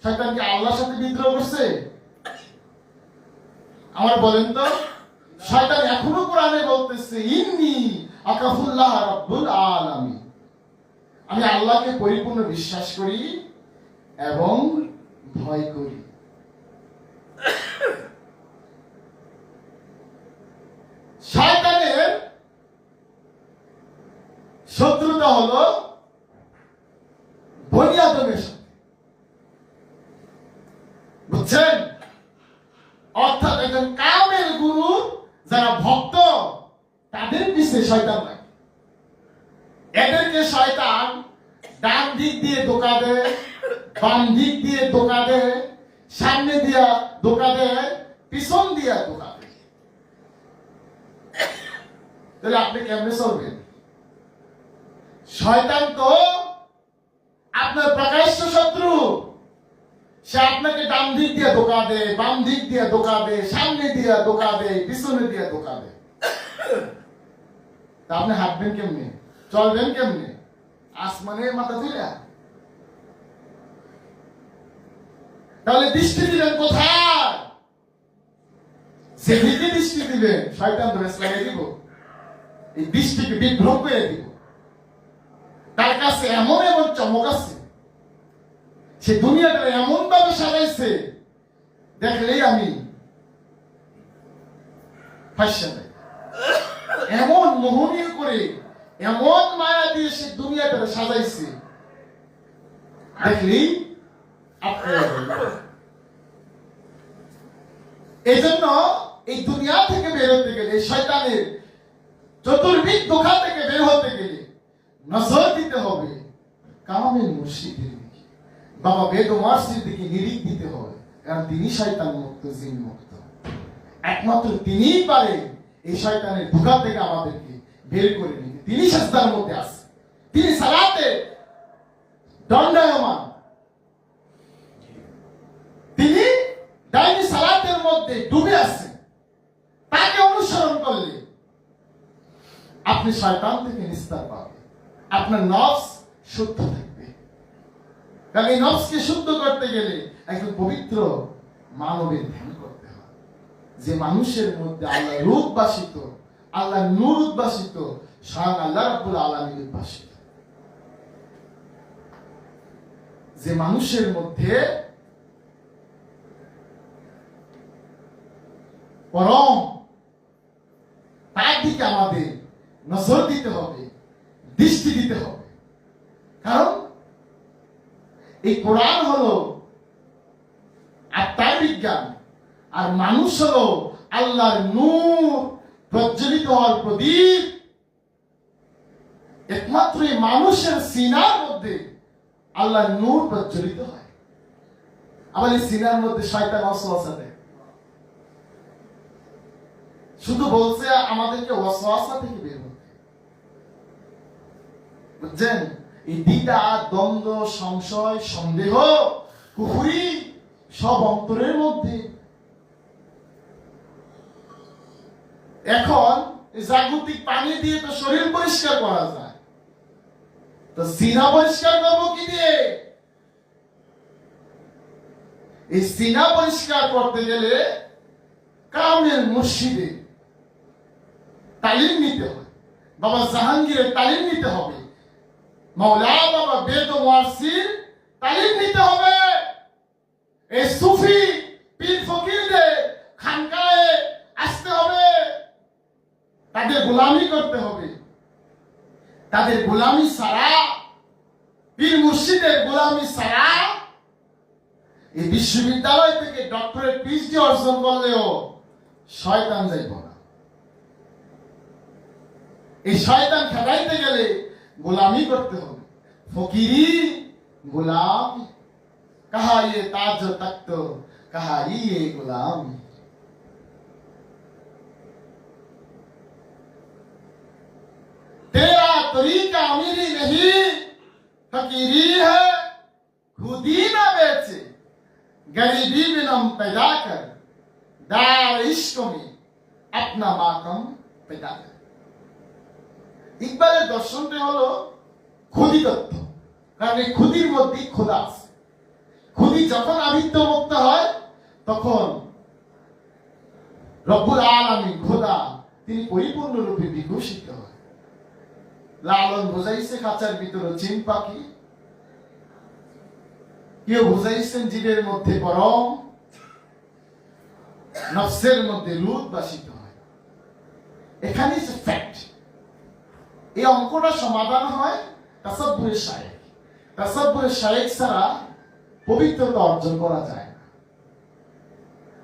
শয়তান কি আল্লাহর সাথে বিদ্রোহ করছে? আমার বলেন তো। শয়তান এখনো কোরআনে বলতেছে ইন্নী আকাফুল্লাহ রাব্বুল আলামিন, আমি আল্লাহকে পরিপূর্ণ বিশ্বাস করি এবং ভয় করি। শয়তানের শত্রুতা হলো বনি আদমের সাথে, বুঝছেন? অর্থাৎ একজন কামেল গুরু যারা ভক্ত তাদের পিছে শয়তান লাগে। এদেরকে শয়তান ডান দিক দিয়ে ধোঁকা দেয়, বাম দিক দিয়ে ধোঁকা দেয়, সামনে দিয়া ধোঁকা দেয়, পিছন দিয়া ধোঁকা দেয়। তাহলে আপনি কেমনে চলবেন? শয়তান তো আপনার প্রকাশ্য শত্রু। সে আপনাকে ডান দিক দিয়ে ধোঁকা দেয়, বাম দিক দিয়ে ধোঁকা দেয়, সামনে দিয়ে ধোঁকা দেয়, পিছনে দিয়ে ধোঁকা দেয়। তা আপনি হাঁটবেন কেমনে? চলবেন কেমনে? আসমানের মাথা তুলে? তাহলে দৃষ্টি দিবেন কোথায়? সেদিকে দৃষ্টি দিবেন। শয়তান ধরে লাগিয়ে দিব, এই দৃষ্টিকে বিভ্রম করে দিব। তার কাছে এমন এমন চমক আছে, সে দুনিয়াটা এমন ভাবে সাজাইছে, দেখলেই আমি এমন মোহনীয় করে, এমন মায়া দিয়ে সে দুনিয়াটা সাজাইছে, দেখলেই আপনি। এই জন্য এই দুনিয়া থেকে বের হতে গেলে, শয়তানের চতুর্দিক ধোঁকা থেকে বের হতে গেলে নজর দিতে হবে কামেল মুর্শিদের দিকে, বাবা বেদমার্সির দিকে নিরিখ দিতে হবে। কারণ তিনি শয়তান মুক্ত, জিন মুক্ত। একমাত্র তিনিই পারে এই শয়তানের ধোঁকা থেকে আমাদেরকে বের করে নিতে। তিনি সাজদার মধ্যে আছে, তিনি সালাতে দণ্ডায়মান, তিনি দাইনি সালাতের মধ্যে ডুবে আছেন। তাকে অনুসরণ করলে আপনি শয়তান থেকে নিস্তার পাবেন। আপনার নফস শুদ্ধ থাকবে। কারণ এই নফসকে শুদ্ধ করতে গেলে একজন পবিত্র মানবের ধ্যান করতে হয়, যে মানুষের মধ্যে আল্লাহ রূপ বাসিত, আল্লাহ নূর উদ্ভাসিত, স্বয়ং আল্লাহ রাব্বুল আলামিন উদ্ভাসিত। যে মানুষের মধ্যে পরম, তার দিকে আমাদের নজর দিতে হবে, দৃষ্টি দিতে হবে। কারণ এই কোরআন হলো আত্মার বিজ্ঞান, আর মানুষ হলো আল্লাহর নূর প্রজ্বলিত হওয়ার প্রদীপ। একমাত্র এই মানুষের সিনার মধ্যে আল্লাহর নূর প্রজ্বলিত হয়। আবার এই সিনার মধ্যে শয়তান ওয়াসওয়াসা দেয়। শুধু বলছে আমাদেরকে ওয়াসওয়াসা থেকে বের হতে, বুঝছেন? এই দ্বিধা, দ্বন্দ্ব, সংশয়, সন্দেহ, কুফরি সব অন্তরের মধ্যে। এখন জাগতিক পানি দিয়ে তো শরীর পরিষ্কার করা যায়, তো সিনা পরিষ্কার করবো কি দিয়ে? এই সিনা পরিষ্কার করতে গেলে কামেল মুর্শিদে তালিম নিতে হয়, বাবা জাহাঙ্গীরের তালিম নিতে হবে, মাওলা বাবা বেদ ওয়াসির তালিম নিতে হবে। এই সুফি পীর ফকিরদের খানকায়ে আসতে হবে, তাদের গোলামি করতে হবে। তাদের গোলামি ছাড়া, পীর মুর্শিদের গোলামি ছাড়া এই বিশ্ববিদ্যালয় থেকে ডক্টরেট পিএইচডি অর্জন করলেও শয়তান যাইব না। এই শয়তান খেদাইতে গেলে গোলামি করতে হবে। ফকিরি গোলাম কাহা ইয়ে তাজ তখ্ত, কাহা ইয়ে গোলাম। तेरा तरीका अमीरी नहीं फकीरी है, खुद ही ना बेचे गरीबी में नम पैदा कर, दार इश्क में अपना माकम पैदा कर। ইকবালের দর্শনটা হলো খুদি তত্ত্ব। কারণ এই খুদির মধ্যে খোদা আছে। খুদি যখন আবির্ভূত হয় তখন রব্বুল আলামিন খোদা তিনি পরিপূর্ণরূপে বিকশিত হয়। লালন বুঝাইছে খাঁচার ভিতরে চিন পাখি, কেউ বুঝাইছেন জীবের মধ্যে পরম, নফসের মধ্যে রূপ বাসিত হয়। এখানে ফ্যাক্ট। এই অঙ্কটা সমাধান হয় তাসাব্বুরের শায়েখ। তাসাব্বুরের শায়েখ ছাড়া পবিত্রতা অর্জন করা যায় না।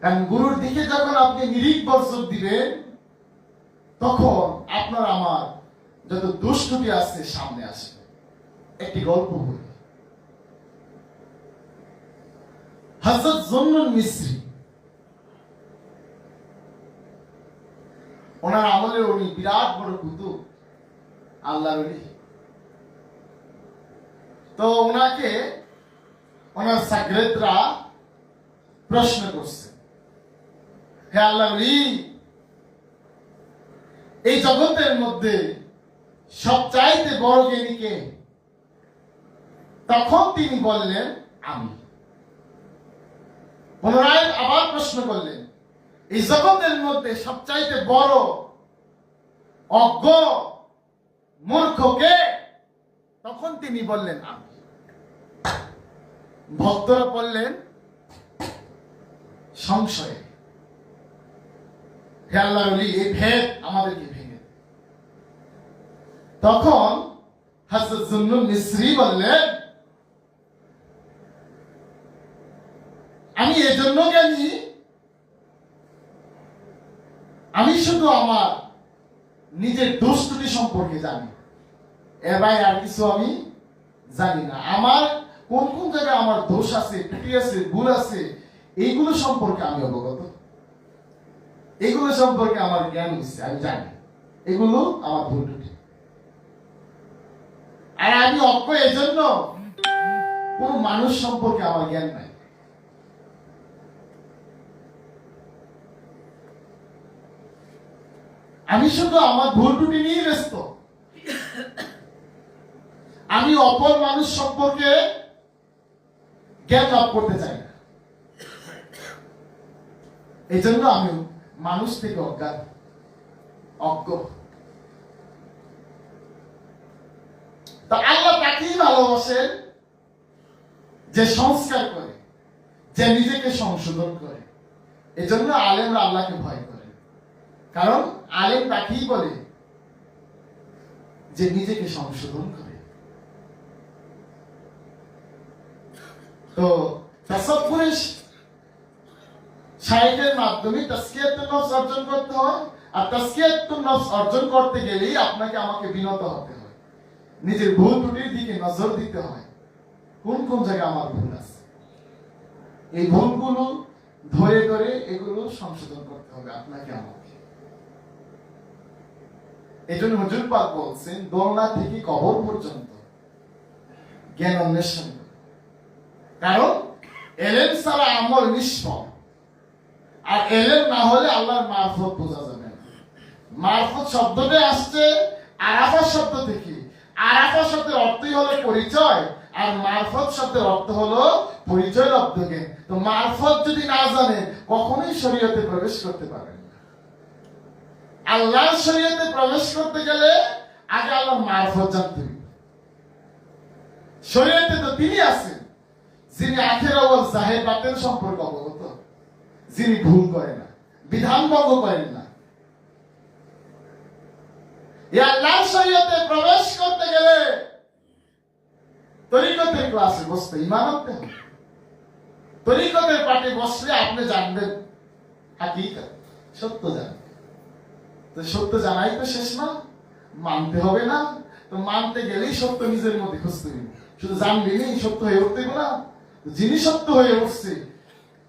কারণ গুরুর দিকে যখন আপনি নিরিখ বর্ষক দিবেন, তখন আপনার আমার যত দুষ্টুটি আছে সামনে আসবে। একটি গল্প বলি। হযরত জুন্নুন মিসরি, ওনার আমলে উনি বিরাট বড় কুতুব, আল্লাহর ওলি। তো ওনাকে ওনার শাগির্দরা প্রশ্ন করছে, হে আল্লাহর ওলি, এই জগতের মধ্যে সবচাইতে বড় জ্ঞানী কে? তখন তিনি বললেন, আমি। পুনরায় আবার প্রশ্ন করলেন, এই জগতের মধ্যে সবচাইতে বড় অজ্ঞ মূর্খ কে? তখন তিনি বললেন, আমি। ভক্তরা বললেন সংশয়ে, হে আল্লাহর ওলি, এই ভেদ আমাদেরকে ভেঙে। তখন হযরত জুন্নুন মিসরি বললেন, আমি এজন্য জ্ঞানী, আমি শুধু আমার নিজের দোষ ত্রুটি সম্পর্কে জানি, এর বাইরে আর কিছু আমি জানি না। আমার কোন কোন জায়গায় আমার দোষ আছে, ত্রুটি আছে, ভুল আছে, এইগুলো সম্পর্কে আমি অবগত, এগুলো সম্পর্কে আমার জ্ঞান হচ্ছে, আমি জানি এগুলো আমার ভুল ত্রুটি। আর আমি অজ্ঞ এজন্য কোন মানুষ সম্পর্কে আমার জ্ঞান নাই। আমি শুধু আমার ভুল ত্রুটি নিয়ে ব্যস্ত। অপর মানুষ সম্পর্কে জ্ঞান লাভ করতে চাই না। এই জন্য আমি মানুষ থেকে অজ্ঞ। তা আল্লাহ তাকেই ভালোবাসেন যে সংস্কার করে, যে নিজেকে সংশোধন করে। এই জন্য আলেমরা আল্লাহকে ভয় করে, কারণ আলেম তাকেই বলে যে নিজেকে সংশোধন করে। তো তাসাব্বুরের শাইখের মাধ্যমে তাসকিয়াতুন নফস অর্জন করতে হয়, আর তাসকিয়াতুন নফস অর্জন করতে গেলেই আপনাকে আমাকে বিনত হতে হয়, নিজের ভুল ত্রুটির দিকে নজর দিতে হয়, কোন কোন জায়গায় আমার ভুল আছে, এই ভুলগুলো ধরে ধরে এগুলো সংশোধন করতে হবে আপনাকে আমাকে। এই জন্য হুজুর পাক বলছেন, দোলনা থেকে কবর পর্যন্ত জ্ঞান অন্বেষণ, কারণ এলেম ছাড়া আমল নিষ্ফল, আর এলেম না হলে আল্লাহর মারফত বোঝা যাবে না। মারফত শব্দটা আসছে আরাফা শব্দ থেকে। আরাফা শব্দের অর্থই হলো পরিচয়, আর মারফত শব্দের অর্থ হলো পরিচয় লব্ধ জ্ঞান। তো মারফত যদি না জানে কখনোই শরীয়তে প্রবেশ করতে পারবেন না। আল্লাহর শরীয়তে প্রবেশ করতে গেলে আগে আল্লাহর মারফত জানতে হবে। শরীয়তে তো তিনি আছেন যিনি আখের ও জাহের বাতের সম্পর্কে অবগত, যিনি ভুল করেন না, বিধান ভঙ্গ করেন না। এই আল্লাহর শরীয়তে প্রবেশ করতে গেলে তরিকতের ক্লাসে বসতে ঈমান আনতে হবে। তরিকতের পাঠে বসলে আপনি জানবেন হাকিকত, সত্য জানবেন। তো সত্য জানাই তো শেষ না, মানতে হবে না। তো মানতে গেলেই সত্য নিজের মধ্যে খুঁজতে হবে, শুধু জানলেই সত্য হয়ে উঠতে হবে না। যিনি সত্য হয়ে উঠছে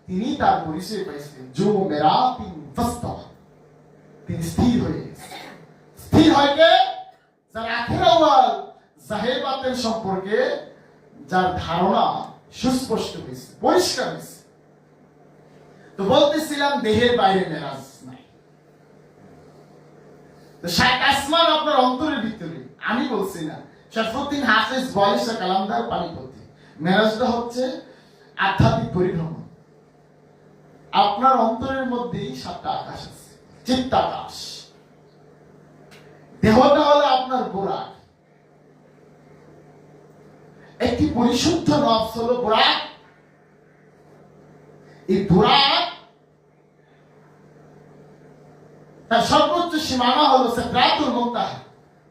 তিনি তার পরিচয় পাইছেন, জো মেরা তিন ফস্তা, তিনি স্থির হয়ে গেছে। স্থির হয় কে? যার আখের আওয়াল জাহের বাতের সম্পর্কে যার ধারণা সুস্পষ্ট হয়েছে, পরিষ্কার হয়েছে। তো বলতেছিলাম দেহের বাইরে মেরাজ নাই। তো সাত আসমান আপনার অন্তরের ভিতরে, আমি বলছি না, শরফুদ্দিন হাফেজ বলে শাহ কালামদার পানিপতি, মেরাজটা হচ্ছে আধ্যাত্মিক পরিভ্রমণ। আপনার অন্তরের মধ্যেই সাতটা আকাশ আছে, চিত্তাকাশ। দেহটা হলো আপনার বোরাক, একটি পরিশুদ্ধ নফস হলো বোরাক। এই বোরাক তার সর্বোচ্চ সীমানা হলো সিদরাতুল মুনতাহা।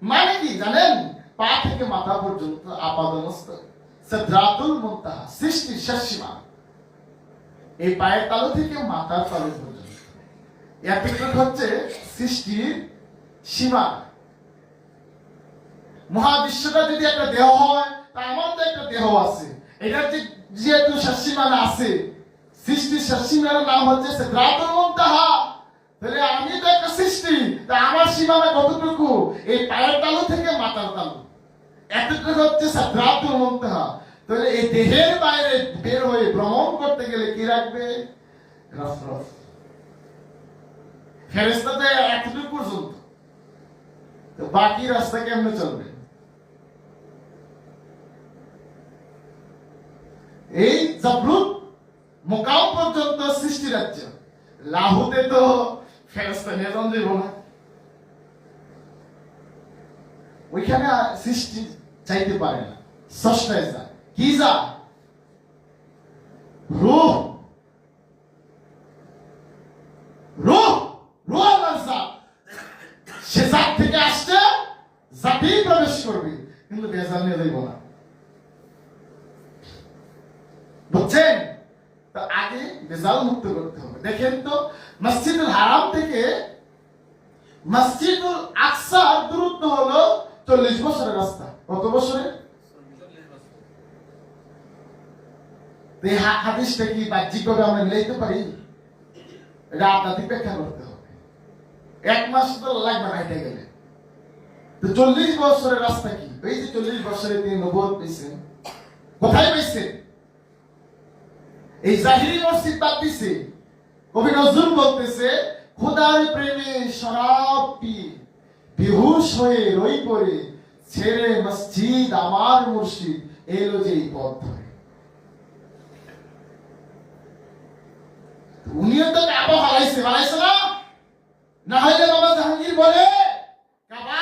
মানে কি জানেন? পা থেকে মাথা পর্যন্ত আপাদমস্তক সিদরাতুল মুনতাহা, সৃষ্টির শেষ সীমানা। এই পায়ের তালু থেকে মাথার তালু পর্যন্ত এতটুকু হচ্ছে সৃষ্টির সীমানা। মহাবিশ্বটা যদি একটা দেহ হয়, তা আমার তো একটা দেহ আছে, এটার যেহেতু শেষ সীমানা আছে, সৃষ্টির শেষ সীমানার নাম হচ্ছে সিদরাতুল মুনতাহা। তাহলে আমি তো একটা সৃষ্টি, তা আমার সীমানা কতটুকু? এই পায়ের তালু থেকে মাথার তালু, এতটুকু হচ্ছে সিদরাতুল মুনতাহা। তাহলে এই দেহের বাইরে বের হয়ে ভ্রমণ করতে গেলে কি রাখবে? রফরফ। ফেরেশতা তো এতটুকু পর্যন্ত, তো বাকি রাস্তা কেমনে চলবে? এই জাবরুত মুকাম পর্যন্ত সৃষ্টি রাজ্য, লাহুতে তো ফেরেশতা নিয়ে যান যাব না, ওইখানে সৃষ্টি চাইতে পারে না, স্রষ্টায় যায়। কি যা? রূহ, রূহ, রূহ আল্লাহর জাত। সে জাত থেকে আসছে, জাতেই প্রবেশ করবে, কিন্তু বেজাল নিয়ে যাইব না। বুঝছেন? তো আগে বেজাল মুক্ত করতে হবে। দেখেন তো, মসজিদুল হারাম থেকে মসজিদুল আকসার দূরত্ব হলো 40 বছরের রাস্তা। কত বছরের? এই হাদিসটা কি বাহ্যিকভাবে আমরা মিলাইতে পারি? এটা আপনাদের ব্যাখ্যা করতে হবে। 1 মাস তো লাগবে না হেঁটে গেলে। তো 40 বছরের রাস্তা কি? এই যে 40 বছরে তিনি নবুয়ত পেয়েছেন, কোথায় পেয়েছেন? এই জাহিরি মসজিদ বাদ দিছে। কবি নজরুল বলতেছে, খোদার প্রেমে শরাব পিয়ে বেহুশ হয়ে রই পড়ে ছেড়ে মসজিদ আমার মুর্শিদ এলো যে এই পথ ধরে। উনিও তো কাবা ফালাইছে না? না হইলে বাবা জাহাঙ্গীর বলে কাবা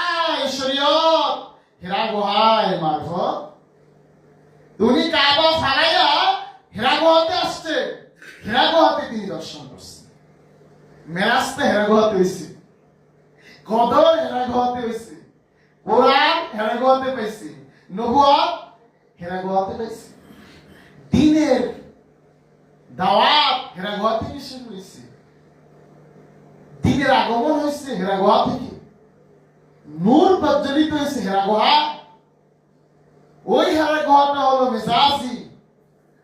শরীয়ত, হেরা গুহায় মারফত। উনি কাবা ফালাইয়া হেরা গুহাতে আসছে, হেরা গুহাতে তিনি দর্শন করছেন। মেরাজতে হেরা গুহাতে হয়েছে, কদর হেরা গুহাতে হয়েছে, কোরআন হেরা গুহাতে পাইছে, নবুয়ত হেরা গুহাতে পাইছে, দ্বীনের দাওয়াত হেরা গুহা থেকে শুরু হয়েছে, দ্বীনের আগমন হয়েছে হেরা গুহা থেকে, নূর প্রজ্বলিত হয়েছে হেরা গুহা। ওই হেরা গুহাটা হলো মেজাজি,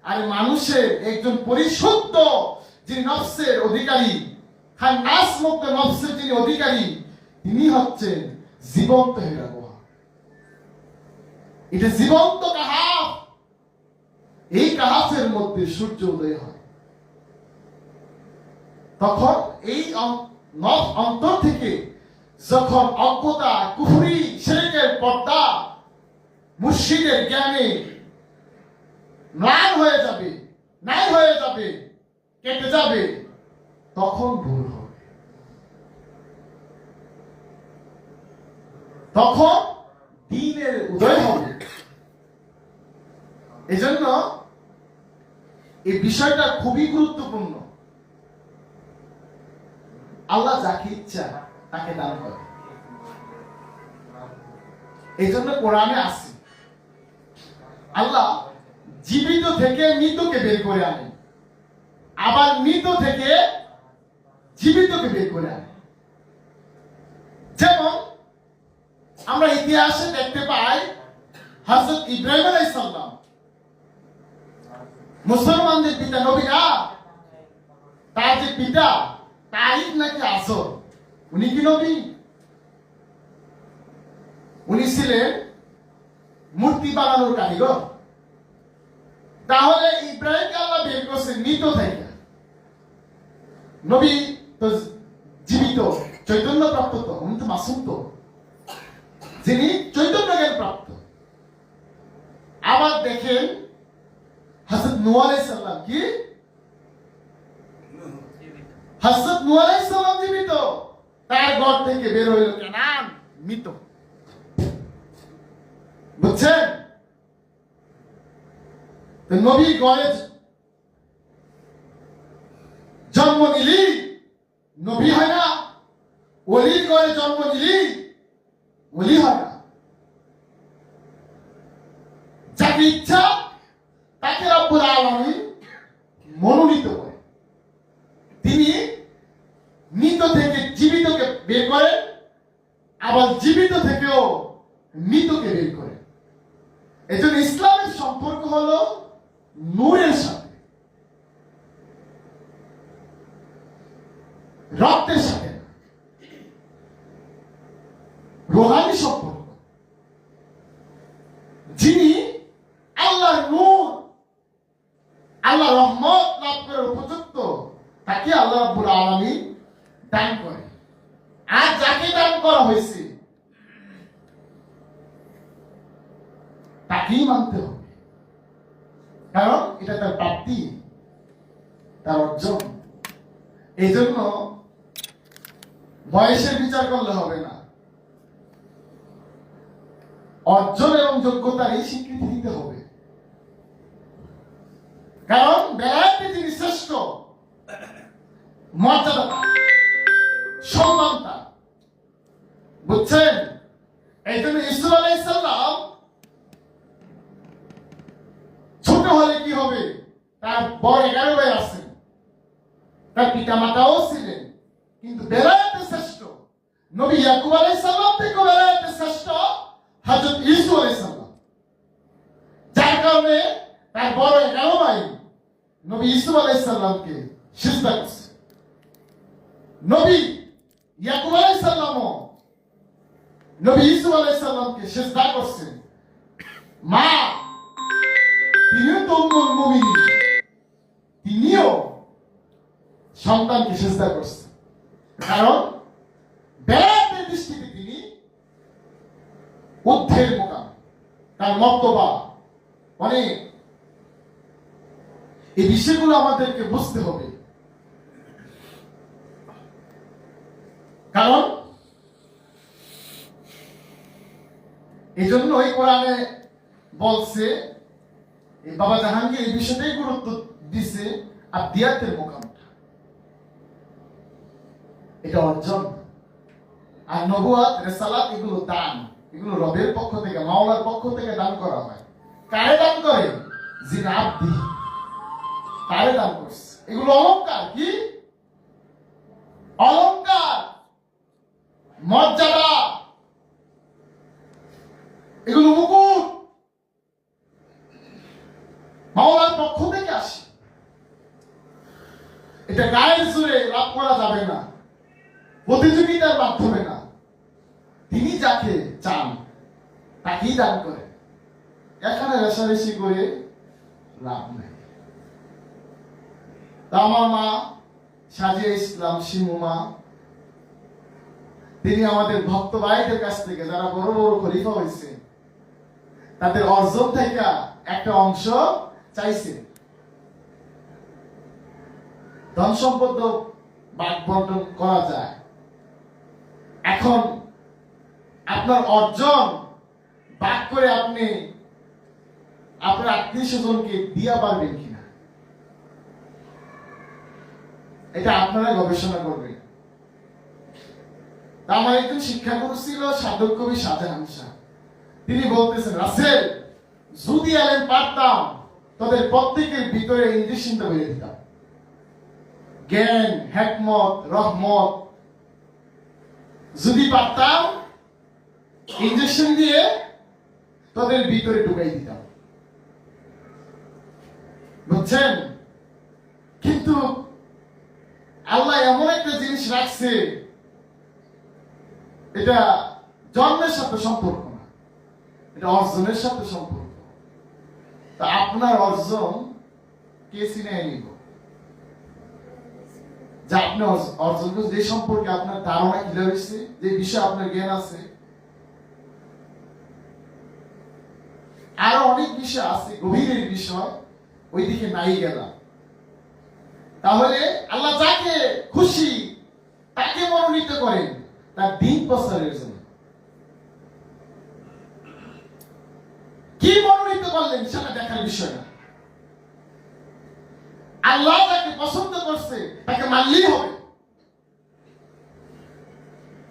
আর মানুষের একজন পরিশুদ্ধ যিনি নফসের অধিকারী, খান্নাস মুক্ত নফসের যিনি অধিকারী, তিনি হচ্ছেন জীবন্ত হেরা গুহা। এটা জীবন্ত কাহাফ। এই কাহাফের মধ্যে সূর্য উদয় হয়। তখন এই অন্তর থেকে যখন অজ্ঞতা, কুফরি, শিরকের পর্দা মুর্শিদের জ্ঞানে ম্লান হয়ে যাবে, নাই হয়ে যাবে, কেটে যাবে, তখন ভুল হবে। তখন দ্বীনের উদয় হবে। এজন্য এই বিষয়টা খুবই গুরুত্বপূর্ণ। আল্লাহ যাকে ইচ্ছা তাকে দান করে। এই জন্য কোরআনে আছে আল্লাহ জীবিত থেকে মৃতকে বের করে আনে, আবার মৃত থেকে জীবিতকে বের করে আনে। যেমন আমরা ইতিহাসে দেখতে পাই হযরত ইব্রাহিম আলাইহিস সালাম, মুসলমানদের পিতা নবী না, তার যে পিতা তারিক নাকি আসর, উনি কি নবী? উনি ছিলেন মূর্তি বানানোর কারিগর। তাহলে ইব্রাহিমকে আল্লাহ বের করছেন মৃত থেকে। নবী তো জীবিত, চৈতন্য প্রাপ্ত, তো উনি তো মাসুম, তো যিনি চৈতন্য জ্ঞান প্রাপ্ত। আবার দেখেন হযরত নূহ আলাইহিস সালাম কি? হযরত নূহ আলাইহিস সালাম জীবিত, তার ঘর থেকে বের হইল কেনান মৃত। বুঝছেন? নবী ঘরে জন্ম নিলি নবী হয় না, ওলির ঘরে জন্ম নিলি ওলি হয় না। যাকে ইচ্ছা তাকে রব্বুল আলামিন মনোনীত করে। তিনি মৃত থেকে জীবিতকে বের করেন, আবার জীবিত থেকেও মৃতকে বের করেন। এজন্য ইসলামের সম্পর্ক হলো নূরের সাথে, রক্তের সাথে, রূহানি সম্পর্ক। যিনি আল্লাহর নূর, আল্লাহ রহমত লাভ করার উপযুক্ত, তাকে আল্লাহ রাব্বুল আলামিন দান করে। আর যাকে দান করা হয়েছে তাকেই মানতে হবে, কারণ এটা তার প্রাপ্তি, তার অর্জন। এই জন্য বয়সের বিচার করলে হবে না, অর্জন এবং যোগ্যতারই স্বীকৃতি দিতে হবে। কারণ বেলায়েতে যিনি শ্রেষ্ঠ, মর্যাদা, সম্মানতা, বুঝছেন? এই জন্য ইসুফ আলাইহিস সালাম ছোট হলে কি হবে? তার বড় 11 ভাই আছেন, তার পিতা মাতাও ছিলেন, কিন্তু বেলায়েতে শ্রেষ্ঠ নবী ইয়াকুব আলাইহিস সালাম থেকে বেলায়েতে শ্রেষ্ঠ হযরত ইউসুফ আলাইহিস সালাম। যার কারণে তার বড় 11 ভাই নবী ইউসুফ আলাইহিস সালামকে সিজদা করছে। নবী ইয়াকুব আলাইহিস সালামও নবী ইউসুফ আলাইহিস সালামকে সিজদা করছেন। মা তিনিও তো উম্মুল মুমিনিন, তিনিও সন্তানকে সিজদা করছেন। কারণ বেলায়েতের দৃষ্টিতে তিনি ঊর্ধ্বের মোকাম, তার মর্তবা অনেক। এই বিষয়গুলো আমাদেরকে বুঝতে হবে, কারণ এই জন্যই কোরআনে বলছে, এই বাবা জাহাঙ্গীর এই বিষয়টাই গুরুত্ব দিছে, আদিয়াতের মোকামটা এটা অর্জন। আর নবুয়াত, রিসালাত এগুলো দান, এগুলো রবের পক্ষ থেকে, মাওলার পক্ষ থেকে দান করা হয়। কারে দান করে? যিনি আব্দি, কারে দান করছে। এগুলো অলংকার, কি অলংকার, মর্যাদা, এগুলো মুকুট মাওলার পক্ষ থেকে আসে। এটা গায়ের জোরে লাভ করা যাবে না, প্রতিযোগিতার মাধ্যমে না। তিনি যাকে চান তাকেই দান করে, এখানে রেশারেশি করে লাভ নেই। তা আমার মা সাজিয়া ইসলাম শিমু মা, তিনি আমাদের ভক্ত ভাইদের কাছ থেকে, যারা বড় বড় খলিফা হয়েছে, তাদের অর্জন থেকে একটা অংশ চাইছে। ধন সম্পদ ভাগ বন্টন করা যায়, এখন আপনার অর্জন ভাগ করে আপনি আপনার আত্মীয় স্বজনকে দিয়া পারবেন কিনা, এটা আপনারা গবেষণা করবেন। আমার একজন শিক্ষাগুরু ছিল সাধক কবি শাহজাহান শাহ, তিনি বলতেছেন, রাসেল যদি আলেম পারতাম তাদের প্রত্যেকের ভিতরে ইঞ্জেকশনটা বেড়ে দিতাম, জ্ঞান, হিকমত, রহমত যদি পারতাম ইঞ্জেকশন দিয়ে তাদের ভিতরে ঢুকাই দিতাম, বুঝছেন? কিন্তু আল্লাহ এমন একটা জিনিস রাখছে, এটা জন্মের সাথে সম্পর্ক না, এটা অর্জনের সাথে সম্পর্ক। তা আপনার অর্জন কে চিনে নিব, যে আপনি অর্জন করছেন, যে সম্পর্কে আপনার ধারণা কি হয়েছে, যে বিষয়ে আপনার জ্ঞান আছে। আরো অনেক বিষয় আছে, গভীরের বিষয়, ওই দিকে নাই গেলাম। তাহলে আল্লাহ যাকে খুশি তাকে মনোনীত করেন তার দিন প্রচারের জন্য। কি মনোনীত করলেন সেটা দেখার বিষয় না, আল্লাহ তাকে পছন্দ করছে তাকে মানলেই হবে।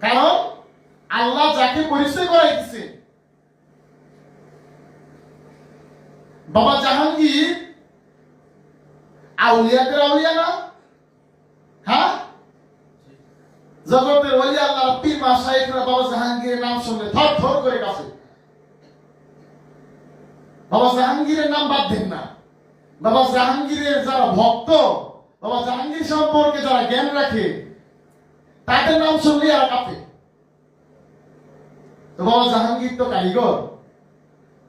কারণ আল্লাহ যাকে পরিচয় করাই দিছে, বাবা জাহাঙ্গীর আউলিয়াদের আউলিয়া না? হ্যাঁ, জগতের ওলি আল্লাহ পীর মাশায়েখরা বাবা জাহাঙ্গীরের নাম শুনলে থর থর করে কাঁপে। বাবা জাহাঙ্গীরের নাম বাদ দেন না। বাবা জাহাঙ্গীরের যারা ভক্ত, বাবা জাহাঙ্গীর সম্পর্কে যারা জ্ঞান রাখে, তাদের নাম শুনলে আর কাঁপে। তো বাবা জাহাঙ্গীর তো কারিগর।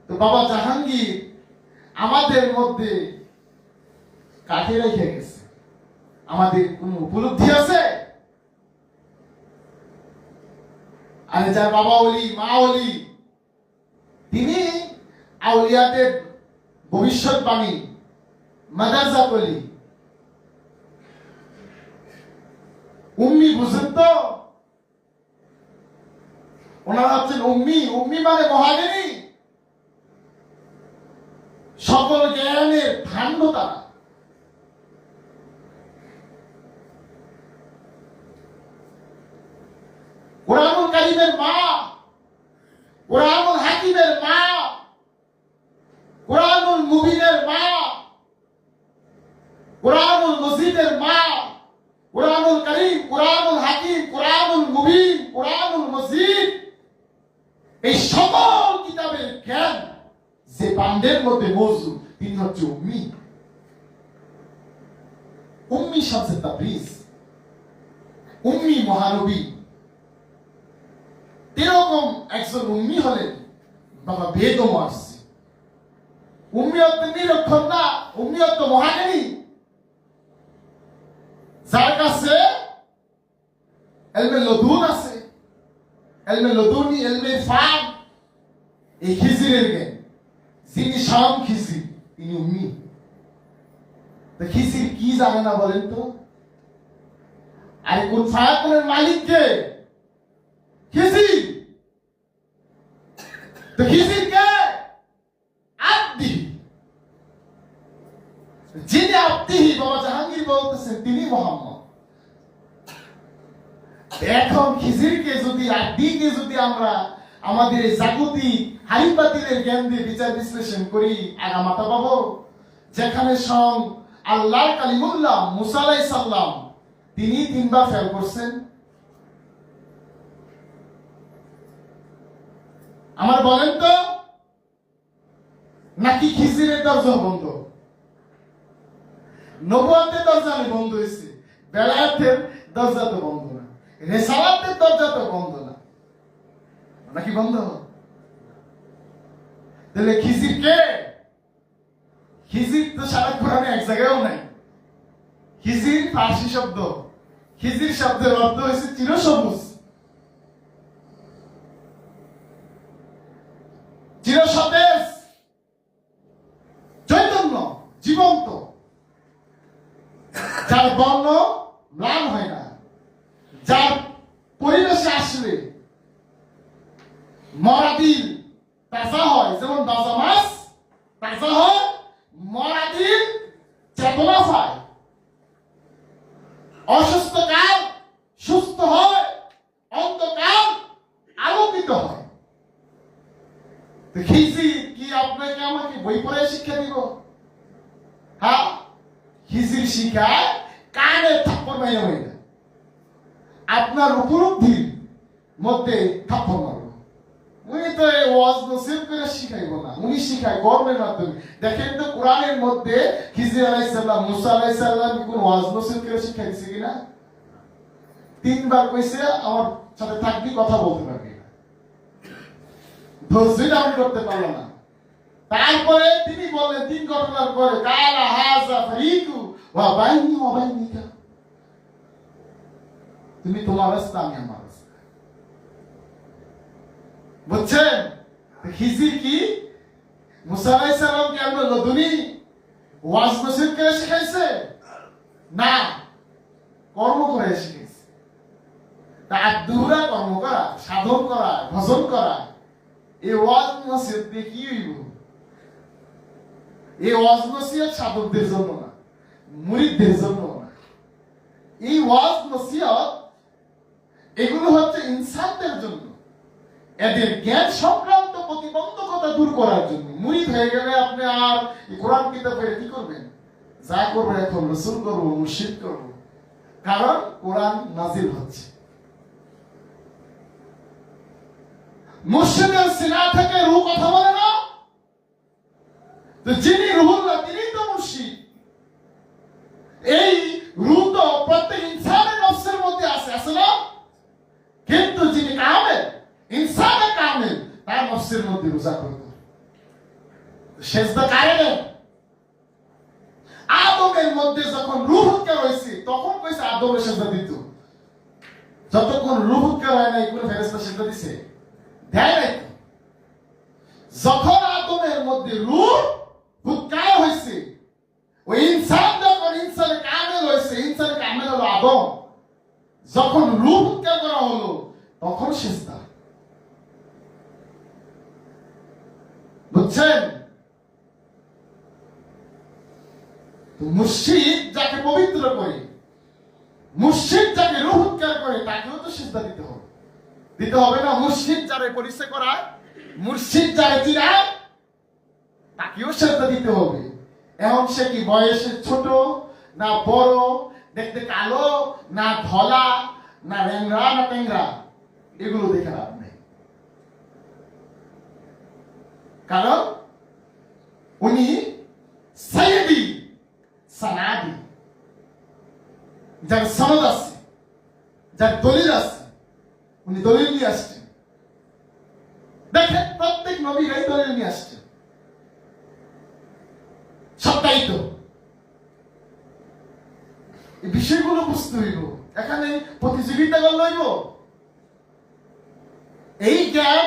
তো বাবা জাহাঙ্গীর আমাদের মধ্যে কাকে রেখে গেছে? আমাদের কোন উপলব্ধি আছে? আরে যার বাবা ওলি, মা ওলি, তিনি আউলিয়াদের ভবিষ্যৎবাণী, মাদ্রাসা ওলি। উম্মি বুঝেন তো? ওনারা হচ্ছেন উম্মি। উম্মি মানে মহাজ্ঞানী, সকল জ্ঞানের ভাণ্ড তারা। কোরআনুল কারীমের মা, কোরআনুল হাকিমের মা, কোরআনুল মুবিনের মা, কোরআনুল মজিদের মা, কোরআনুল কারীম, কোরআনুল হাকিম, কোরআনুল মুবিন, কোরআনুল মজিদ, এই সকল কিতাবের জ্ঞান যে বান্দের মধ্যে মজুদ, তিনি হচ্ছে উম্মি। উম্মি শামসে তাবরিজ, উম্মি মহানবী। এরকম একজন উম্মি হলেন বাবা বেগম আসছে। উম্মিয়ত নিরক্ষর না, উম্মিয়ত মহাজ্ঞানী, যার কাছে এলমে লদুন আছে, এলমে লদুনি, এলমে ফাম, এই খিজিরের জ্ঞান, যিনি স্বয়ং খিজির তিনি উম্মি। তো খিজির কি জানে না বলেন তো? আর কোন ফায়াকুনের মালিককে খিজির। তো খিজির কে? আব্দি। যিনি আব্দিহি বাবা জাহাঙ্গীর বলতেছেন তিনি মোহাম্মদ। এখন খিজিরকে যদি আব্দিকে যদি আমরা আমাদের এই জাগতিক হাইপাতিলের জ্ঞান দিয়ে বিচার বিশ্লেষণ করি আগামাতা পাবো, যেখানে স্বয়ং আল্লাহর কালিমুল্লাহ মুসা আলাইহিস সালাম তিনি 3 বার ফেল করছেন। আমার বলেন তো, নাকি খিজিরের দরজা বন্ধ? নবুয়তের দরজা বন্ধ হয়েছে, বেলায়েতের দরজা তো বন্ধ না, রিসালাতের দরজা তো বন্ধ না, নাকি বন্ধ? তাহলে খিজির কে? খিজির তো সারা কোরআনে এক জায়গায়ও নাই। খিজির ফার্সি শব্দ, খিজির শব্দের অর্থ হয়েছে চিরসবুজ, চিরসতেজ, চৈতন্য, জীবন্ত, যার বর্ণ ম্লান হয় না, যার পরিবেশে আসলে মরাদিল তাজা হয়, যেমন তাজা মাছ তাজা হয়, মরাদিল চেতনা পায়, অসুস্থ কাল সুস্থ হয়, অন্ধকার আলোকিত হয়। তো খিজির কি আপনাকে আমাকে বই পড়ে শিক্ষা দিব? হ্যাঁ, খিজির শিখায় কানে থাপ্পড় মাইয়া হয়ে না, আপনার উপলব্ধির মধ্যে থাপ্পড় মারব। উনি তো ওয়াজ নসিব করে শিখাইব না, উনি শিখায় কর্মের মাধ্যমে। দেখেন তো কোরআনের মধ্যে খিজির আলাইহিস সালাম মুসা আলাইহিস সালাম কোন ওয়াজ নসিব করে শিখাইছে কিনা? 3 বার কইছে আমার সাথে থাকবি, কথা বলতে পারবি না, ধৈর্য ধারণ করতে পারলো না। তারপরে তিনি বললেন 3 ঘটনার পরে, কালা হাযা ফারিকু ওয়া বাইনি ওয়া বাইনিকা, তুমি তোমার রাস্তা আমি আমার রাস্তা। বুঝছেন? খিজির কি মুসা আলাইহিস সালাম কে আমরা লদুনি ওয়াজ নসিব করে শিখাইছে? না, কর্ম করে শিখাইছে। তা আদুরা কর্ম করা, সাধন করা, ভজন করা, এই ওয়াজ নসিব দিয়ে কি হইব? এই ওয়াজ নসিহত সাধকদের জন্য না, মুরিদদের জন্য না। এই ওয়াজ নসিহত এগুলো হচ্ছে ইনসানদের জন্য, এদের জ্ঞান সংক্রান্ত প্রতিবন্ধকতা দূর করার জন্য। মুরিদ হয়ে গেলে আপনি আর এই কোরআন কিতাব পড়ে কি করবেন? যা করবেন এখন রাসূল করব, মুর্শিদ করব, কারণ কোরআন নাজিল হচ্ছে। মুর্শিদের সিনা থেকে রূহ কথা বলে না, তো যিনি রুহুল্লাহ তিনি তো মুর্শিদ। এই রূহ তো প্রত্যেক ইনসানের নফসের মধ্যে আছে, আছে না? কিন্তু যিনি কামেল, ইনসানে কামেল, তার নফসের মধ্যে রোজা করত। সেজদা কারে দেন? আদমের মধ্যে যখন রূহ হুক্কা হয়েছে তখন কইছে আদমের সেজদা দিত। যতক্ষণ রূহ হুক্কা হয় নাই কোন ফেরেশতা সেজদা দিছে? দেয় নাই। যখন আদমের মধ্যে রূহ হুক্কা হয়েছে, ওই ইনসান যখন ইনসানে কামেল হয়েছে, ইনসানে কামেল হলো আদম, যখন রূহ হুক্কা করা হলো তখন সেজদা। বুঝছেন? মুর্শিদ যাকে পবিত্র করে, মুর্শিদ যাকে রূহ হুক্কা করে, তাকেও তো সেজদা দিতে হবে। দিতে হবে না? মুর্শিদ যারে পরিচয় করায়, মুর্শিদ যারে চিনায়, তাকেও সেজদা দিতে হবে। এখন সে কি বয়সে ছোট না বড়, দেখতে কালো না ধলা, না রেংরা না টেংরা, এগুলো দেখে লাভ নেই। কারণ উনি সাইয়্যিদি সানাদি, যার সনদ আছে, যার দলিল আছে, উনি দলিল নিয়ে আসছেন। দেখেন প্রত্যেক নবীরাই দলিল নিয়ে আসছেন, সত্যায়িত। এই বিষয়গুলো বুঝতে হইব, এখানে প্রতিযোগিতা করলে হইব। এই জ্ঞান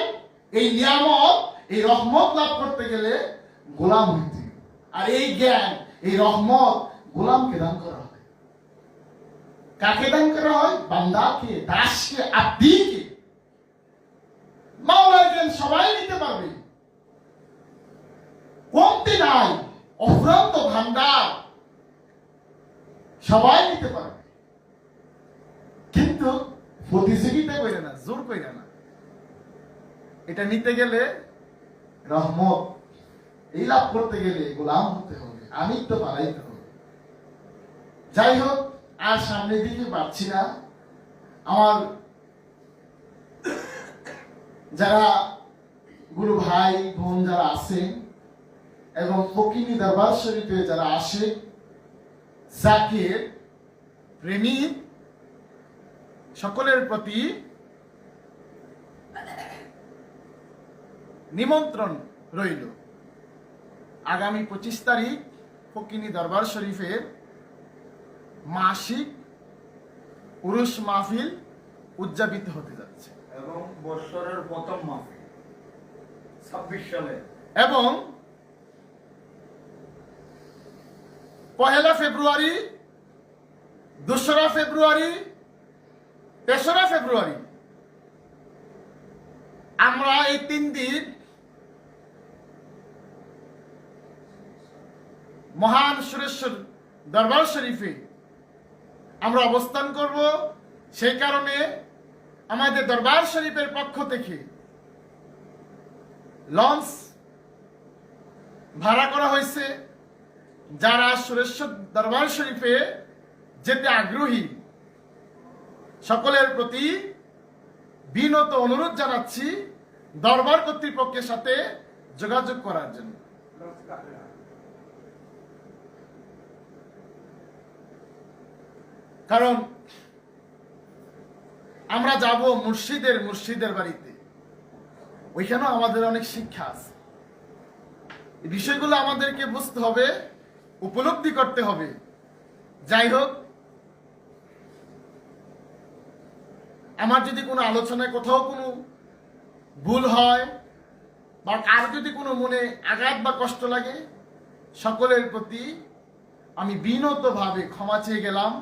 এই নিয়ামত, এই রহমত লাভ করতে গেলে গোলাম হইতে হবে। আর এই জ্ঞান, এই রহমত গোলামকে দান করা হয়। কাকে দান করা হয়? বান্দাকে, দাসকে, আব্দিকে। মাওলার জ্ঞান সবাই নিতে পারবে, কমতি নাই, অফুরন্ত ভান্ডার, সবাই নিতে পারবে। কিন্তু প্রতিযোগিতা করে না, জোর করে না। এটা নিতে গেলে রহমত, এই লাভ করতে গেলে গোলাম হতে হবে, আমি তো বাড়াইতে হবে। যাই হোক, আর সামনের দিকে পাচ্ছি না। আমার যারা গুরু ভাই বোন যারা আছেন এবং ফকিনি দরবার শরীফে যারা আসে, জাকির প্রেমী, সকলের প্রতি নিমন্ত্রণ রইল। আগামী 25 তারিখ ফকিনি দরবার শরীফের মাসিক উরুস মাহফিল উদযাপিত হতে যাচ্ছে এবং বছরের প্রথম মাহফিল 26 সালে, এবং 1 ফেব্রুয়ারি, 2 ফেব্রুয়ারি, 3 ফেব্রুয়ারি আমরা এই 3 দিন মহান সুরেশ্বর দরবার শরীফে আমরা অবস্থান করব। সেই কারণে আমাদের দরবার শরীফের পক্ষ থেকে লঞ্চ ভাড়া করা হয়েছে। যারা সুরেশ্বর দরবার শরীফে যেতে আগ্রহী, সকলের প্রতি বিনত অনুরোধ জানাচ্ছি দরবার কর্তৃপক্ষের সাথে যোগাযোগ করার জন্য। কারণ আমরা যাব মুর্শিদের বাড়িতে, ওইখানেও আমাদের অনেক শিক্ষা আছে। এই বিষয়গুলো আমাদেরকে বুঝতে হবে, উপলব্ধি করতে হবে। যাই হোক, আমার যদি কোনো আলোচনায় কোথাও কোনো ভুল হয় বা কার যদি কোনো মনে আঘাত বা কষ্ট লাগে, সকলের প্রতি আমি বিনতভাবে ক্ষমা চেয়ে গেলাম।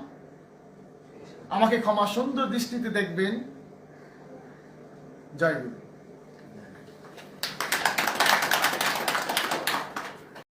আমাকে ক্ষমা সুন্দর দৃষ্টিতে দেখবেন। জয় গুরু।